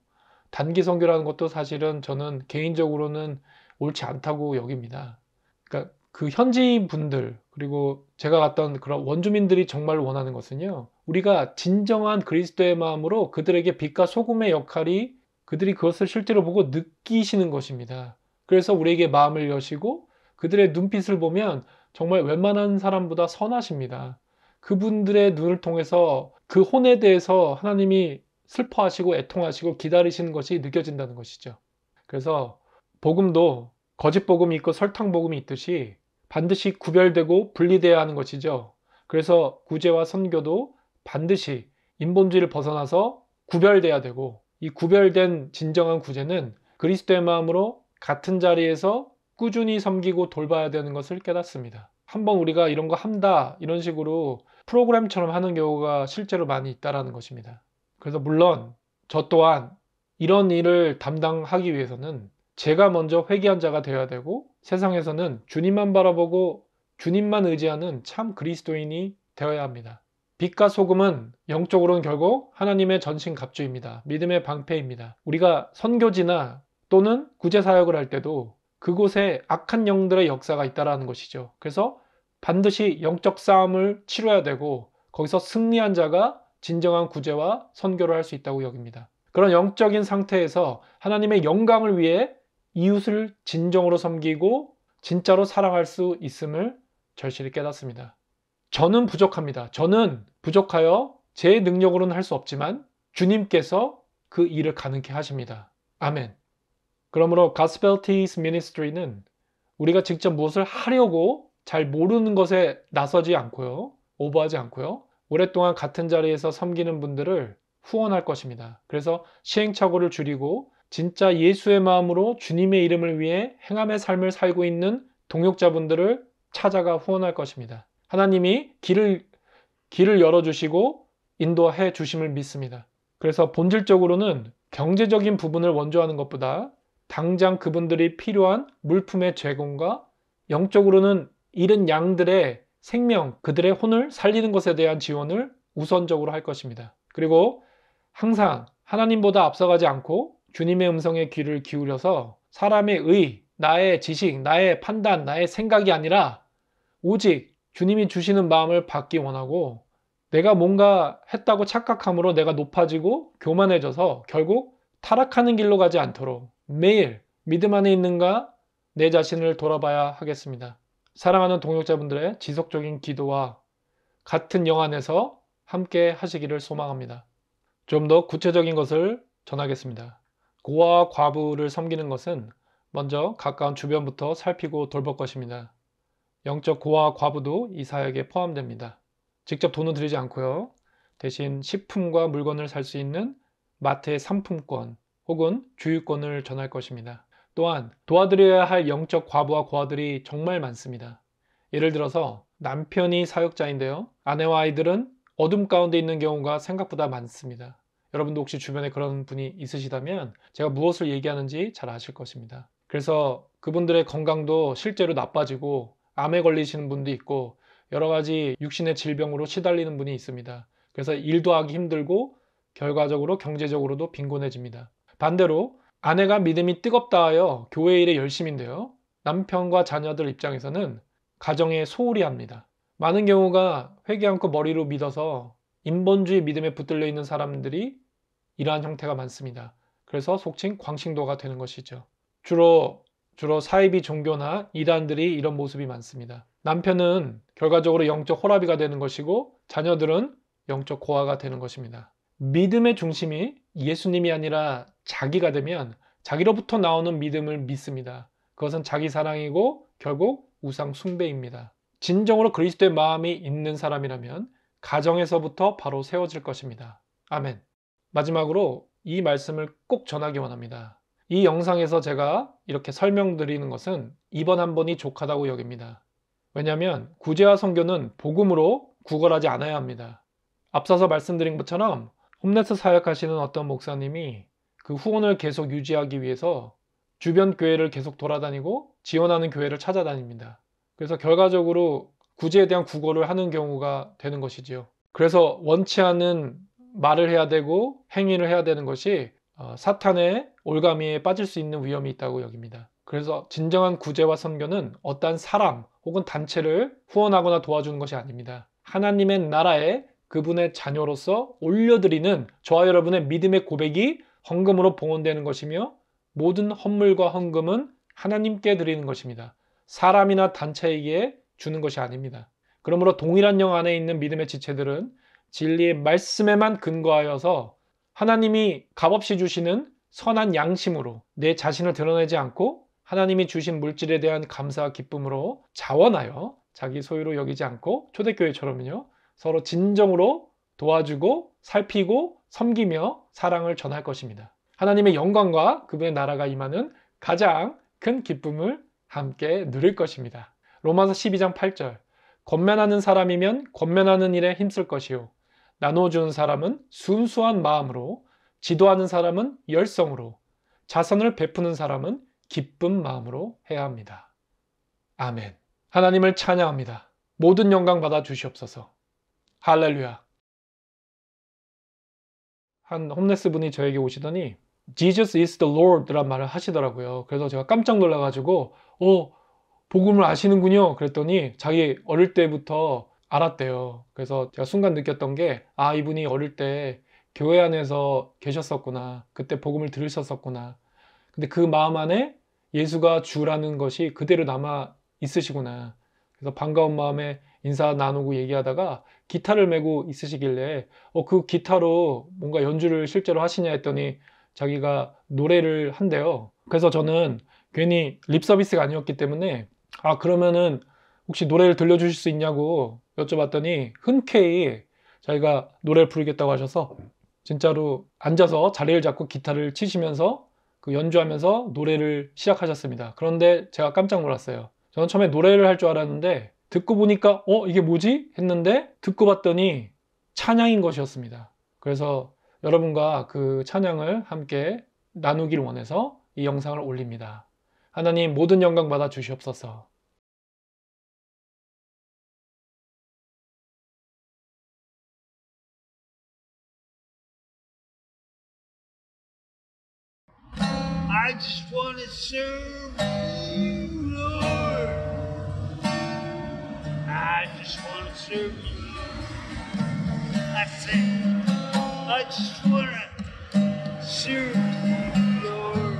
단기 선교라는 것도 사실은 저는 개인적으로는 옳지 않다고 여깁니다. 그러니까 그 현지인 분들 그리고 제가 갔던 그런 원주민들이 정말 원하는 것은요. 우리가 진정한 그리스도의 마음으로 그들에게 빛과 소금의 역할이 그들이 그것을 실제로 보고 느끼시는 것입니다. 그래서 우리에게 마음을 여시고 그들의 눈빛을 보면 정말 웬만한 사람보다 선하십니다. 그분들의 눈을 통해서 그 혼에 대해서 하나님이 슬퍼하시고 애통하시고 기다리시는 것이 느껴진다는 것이죠. 그래서 복음도 거짓 복음이 있고 설탕 복음이 있듯이 반드시 구별되고 분리되어야 하는 것이죠. 그래서 구제와 선교도 반드시 인본주의를 벗어나서 구별돼야 되고 이 구별된 진정한 구제는 그리스도의 마음으로 같은 자리에서 꾸준히 섬기고 돌봐야 되는 것을 깨닫습니다. 한번 우리가 이런 거 한다 이런 식으로 프로그램처럼 하는 경우가 실제로 많이 있다는 것입니다. 그래서 물론 저 또한 이런 일을 담당하기 위해서는 제가 먼저 회개한 자가 되어야 되고 세상에서는 주님만 바라보고 주님만 의지하는 참 그리스도인이 되어야 합니다. 빛과 소금은 영적으로는 결국 하나님의 전신갑주입니다. 믿음의 방패입니다. 우리가 선교지나 또는 구제사역을 할 때도 그곳에 악한 영들의 역사가 있다는 것이죠. 그래서 반드시 영적 싸움을 치러야 되고 거기서 승리한 자가 진정한 구제와 선교를 할 수 있다고 여깁니다. 그런 영적인 상태에서 하나님의 영광을 위해 이웃을 진정으로 섬기고 진짜로 사랑할 수 있음을 절실히 깨닫습니다. 저는 부족합니다. 저는 부족하여 제 능력으로는 할 수 없지만 주님께서 그 일을 가능케 하십니다. 아멘. 그러므로 Gospel Tees Ministry는 우리가 직접 무엇을 하려고 잘 모르는 것에 나서지 않고요. 오버하지 않고요. 오랫동안 같은 자리에서 섬기는 분들을 후원할 것입니다. 그래서 시행착오를 줄이고 진짜 예수의 마음으로 주님의 이름을 위해 행함의 삶을 살고 있는 동역자분들을 찾아가 후원할 것입니다. 하나님이 길을 열어주시고 인도해 주심을 믿습니다. 그래서 본질적으로는 경제적인 부분을 원조하는 것보다 당장 그분들이 필요한 물품의 제공과 영적으로는 잃은 양들의 생명, 그들의 혼을 살리는 것에 대한 지원을 우선적으로 할 것입니다. 그리고 항상 하나님보다 앞서가지 않고 주님의 음성에 귀를 기울여서 사람의 의, 나의 지식, 나의 판단, 나의 생각이 아니라 오직 주님이 주시는 마음을 받기 원하고 내가 뭔가 했다고 착각함으로 내가 높아지고 교만해져서 결국 타락하는 길로 가지 않도록 매일 믿음 안에 있는가 내 자신을 돌아봐야 하겠습니다. 사랑하는 동역자분들의 지속적인 기도와 같은 영 안에서 함께 하시기를 소망합니다. 좀 더 구체적인 것을 전하겠습니다. 고아와 과부를 섬기는 것은 먼저 가까운 주변부터 살피고 돌볼 것입니다. 영적 고아와 과부도 이 사역에 포함됩니다. 직접 돈은 들이지 않고요. 대신 식품과 물건을 살 수 있는 마트의 상품권 혹은 주유권을 전할 것입니다. 또한 도와드려야 할 영적 과부와 고아들이 정말 많습니다. 예를 들어서 남편이 사역자인데요. 아내와 아이들은 어둠 가운데 있는 경우가 생각보다 많습니다. 여러분도 혹시 주변에 그런 분이 있으시다면 제가 무엇을 얘기하는지 잘 아실 것입니다. 그래서 그분들의 건강도 실제로 나빠지고 암에 걸리시는 분도 있고 여러 가지 육신의 질병으로 시달리는 분이 있습니다. 그래서 일도 하기 힘들고 결과적으로 경제적으로도 빈곤해집니다. 반대로 아내가 믿음이 뜨겁다 하여 교회 일에 열심인데요. 남편과 자녀들 입장에서는 가정에 소홀히 합니다. 많은 경우가 회개 않고 머리로 믿어서 인본주의 믿음에 붙들려 있는 사람들이 이러한 형태가 많습니다. 그래서 속칭 광신도가 되는 것이죠. 주로 사이비 종교나 이단들이 이런 모습이 많습니다. 남편은 결과적으로 영적 호라비가 되는 것이고 자녀들은 영적 고아가 되는 것입니다. 믿음의 중심이 예수님이 아니라 자기가 되면 자기로부터 나오는 믿음을 믿습니다. 그것은 자기 사랑이고 결국 우상 숭배입니다. 진정으로 그리스도의 마음이 있는 사람이라면 가정에서부터 바로 세워질 것입니다. 아멘. 마지막으로 이 말씀을 꼭 전하기 원합니다. 이 영상에서 제가 이렇게 설명드리는 것은 이번 한 번이 족하다고 여깁니다. 왜냐하면 구제와 선교는 복음으로 구걸하지 않아야 합니다. 앞서서 말씀드린 것처럼 홈레스 사역하시는 어떤 목사님이 그 후원을 계속 유지하기 위해서 주변 교회를 계속 돌아다니고 지원하는 교회를 찾아다닙니다. 그래서 결과적으로 구제에 대한 구걸을 하는 경우가 되는 것이지요. 그래서 원치 않은 말을 해야 되고 행위를 해야 되는 것이 사탄의 올가미에 빠질 수 있는 위험이 있다고 여깁니다. 그래서 진정한 구제와 선교는 어떠한 사람 혹은 단체를 후원하거나 도와주는 것이 아닙니다. 하나님의 나라에 그분의 자녀로서 올려드리는 저와 여러분의 믿음의 고백이 헌금으로 봉헌되는 것이며 모든 헌물과 헌금은 하나님께 드리는 것입니다. 사람이나 단체에게 주는 것이 아닙니다. 그러므로 동일한 영 안에 있는 믿음의 지체들은 진리의 말씀에만 근거하여서 하나님이 값없이 주시는 선한 양심으로 내 자신을 드러내지 않고 하나님이 주신 물질에 대한 감사와 기쁨으로 자원하여 자기 소유로 여기지 않고 초대교회처럼요. 서로 진정으로 도와주고 살피고 섬기며 사랑을 전할 것입니다. 하나님의 영광과 그분의 나라가 임하는 가장 큰 기쁨을 함께 누릴 것입니다. 로마서 12장 8절 권면하는 사람이면 권면하는 일에 힘쓸 것이요 나눠주는 사람은 순수한 마음으로 지도하는 사람은 열성으로 자선을 베푸는 사람은 기쁜 마음으로 해야 합니다. 아멘. 하나님을 찬양합니다. 모든 영광 받아 주시옵소서. 할렐루야. 한 홈레스 분이 저에게 오시더니 Jesus is the Lord 라는 말을 하시더라고요. 그래서 제가 깜짝 놀라가지고 복음을 아시는군요. 그랬더니 자기 어릴 때부터 알았대요. 그래서 제가 순간 느꼈던 게 이분이 어릴 때 교회 안에서 계셨었구나. 그때 복음을 들으셨었구나. 근데 그 마음 안에 예수가 주라는 것이 그대로 남아 있으시구나. 그래서 반가운 마음에 인사 나누고 얘기하다가 기타를 메고 있으시길래 그 기타로 뭔가 연주를 실제로 하시냐 했더니 자기가 노래를 한대요. 그래서 저는 괜히 립 서비스가 아니었기 때문에 그러면은 혹시 노래를 들려주실 수 있냐고 여쭤봤더니 흔쾌히 자기가 노래를 부르겠다고 하셔서 진짜로 앉아서 자리를 잡고 기타를 치시면서 그 연주하면서 노래를 시작하셨습니다. 그런데 제가 깜짝 놀랐어요. 저는 처음에 노래를 할 줄 알았는데 듣고 보니까 이게 뭐지? 했는데 듣고 봤더니 찬양인 것이었습니다. 그래서 여러분과 그 찬양을 함께 나누길 원해서 이 영상을 올립니다. 하나님 모든 영광 받아 주시옵소서. I just want to serve you, Lord. I just want to serve you, Lord. I said, I just want to serve you, Lord.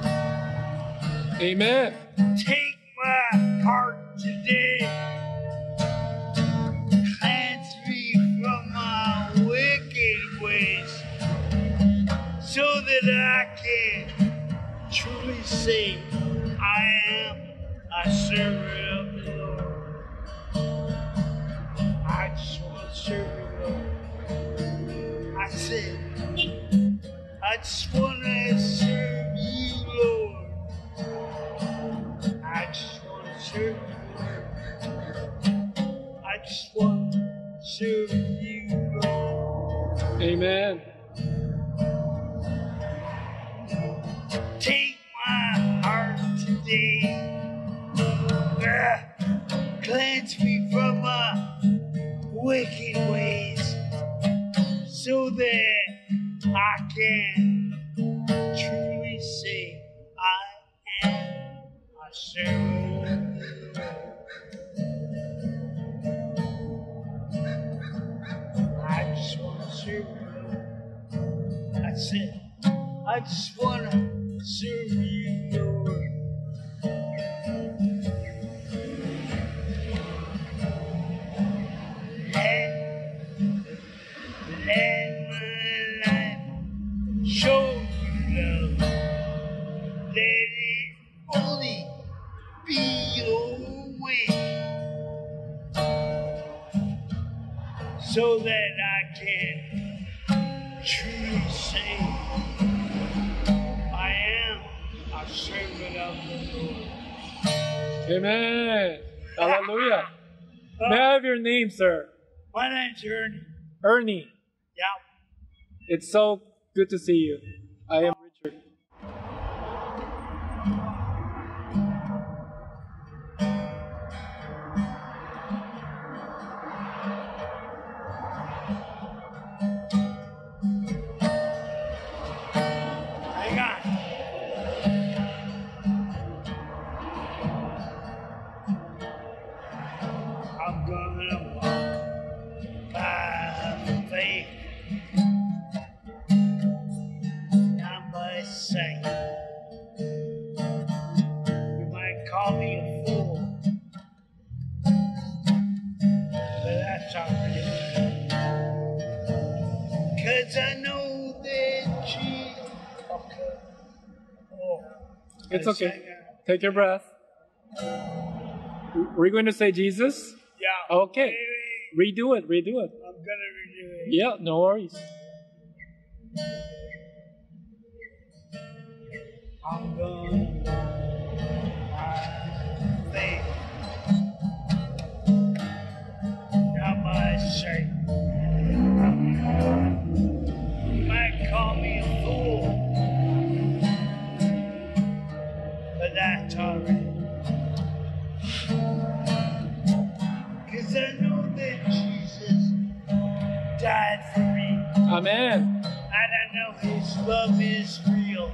Amen. Take my heart today. Cleanse me from my wicked ways so that I can truly say I am a servant of the Lord. I just want to serve you, Lord. I said, I just want to serve you, Lord. I just want to serve you, Lord. I just want to serve you, Lord. Amen. Take my heart today. Cleanse me from my wicked ways so that I can truly say I am a servant of the Lord. I just want to serve you, Lord. That's it. I just want to serve you, Lord. Let my life show you love. Let it only be your way, so that I can truly say I am a servant of the Lord. Amen. Hallelujah. May I have your name, sir? My name's Ernie. Ernie. Yeah. It's so good to see you. I am Richard. Hang on. I'm gonna walk by faith, not by sight. You might call me a fool, but that's alright. 'Cause I know that Jesus. Okay. Oh, It's okay. Take your breath. We're going to say Jesus? Yeah. Okay. Wait. Redo it. Redo it. I'm gonna redo it. Yeah, no worries. I'm gonna by faith, not by sight. You might call me a fool, but that's alright. 'Cause I know that Jesus died for me, Amen. and I know His love is real.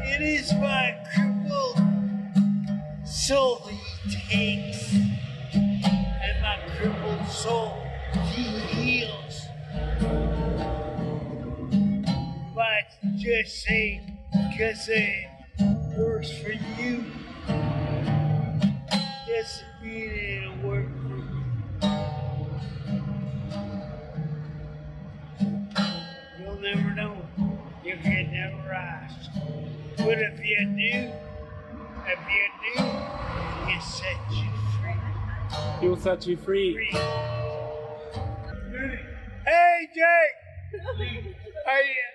It is my crippled soul He takes, and my crippled soul He heals. But just say Because it works for you. Doesn't mean it'll work for me. You'll never know. You can never ask. But if you do, it sets you free. He will set you free. Hey, Jake! How you?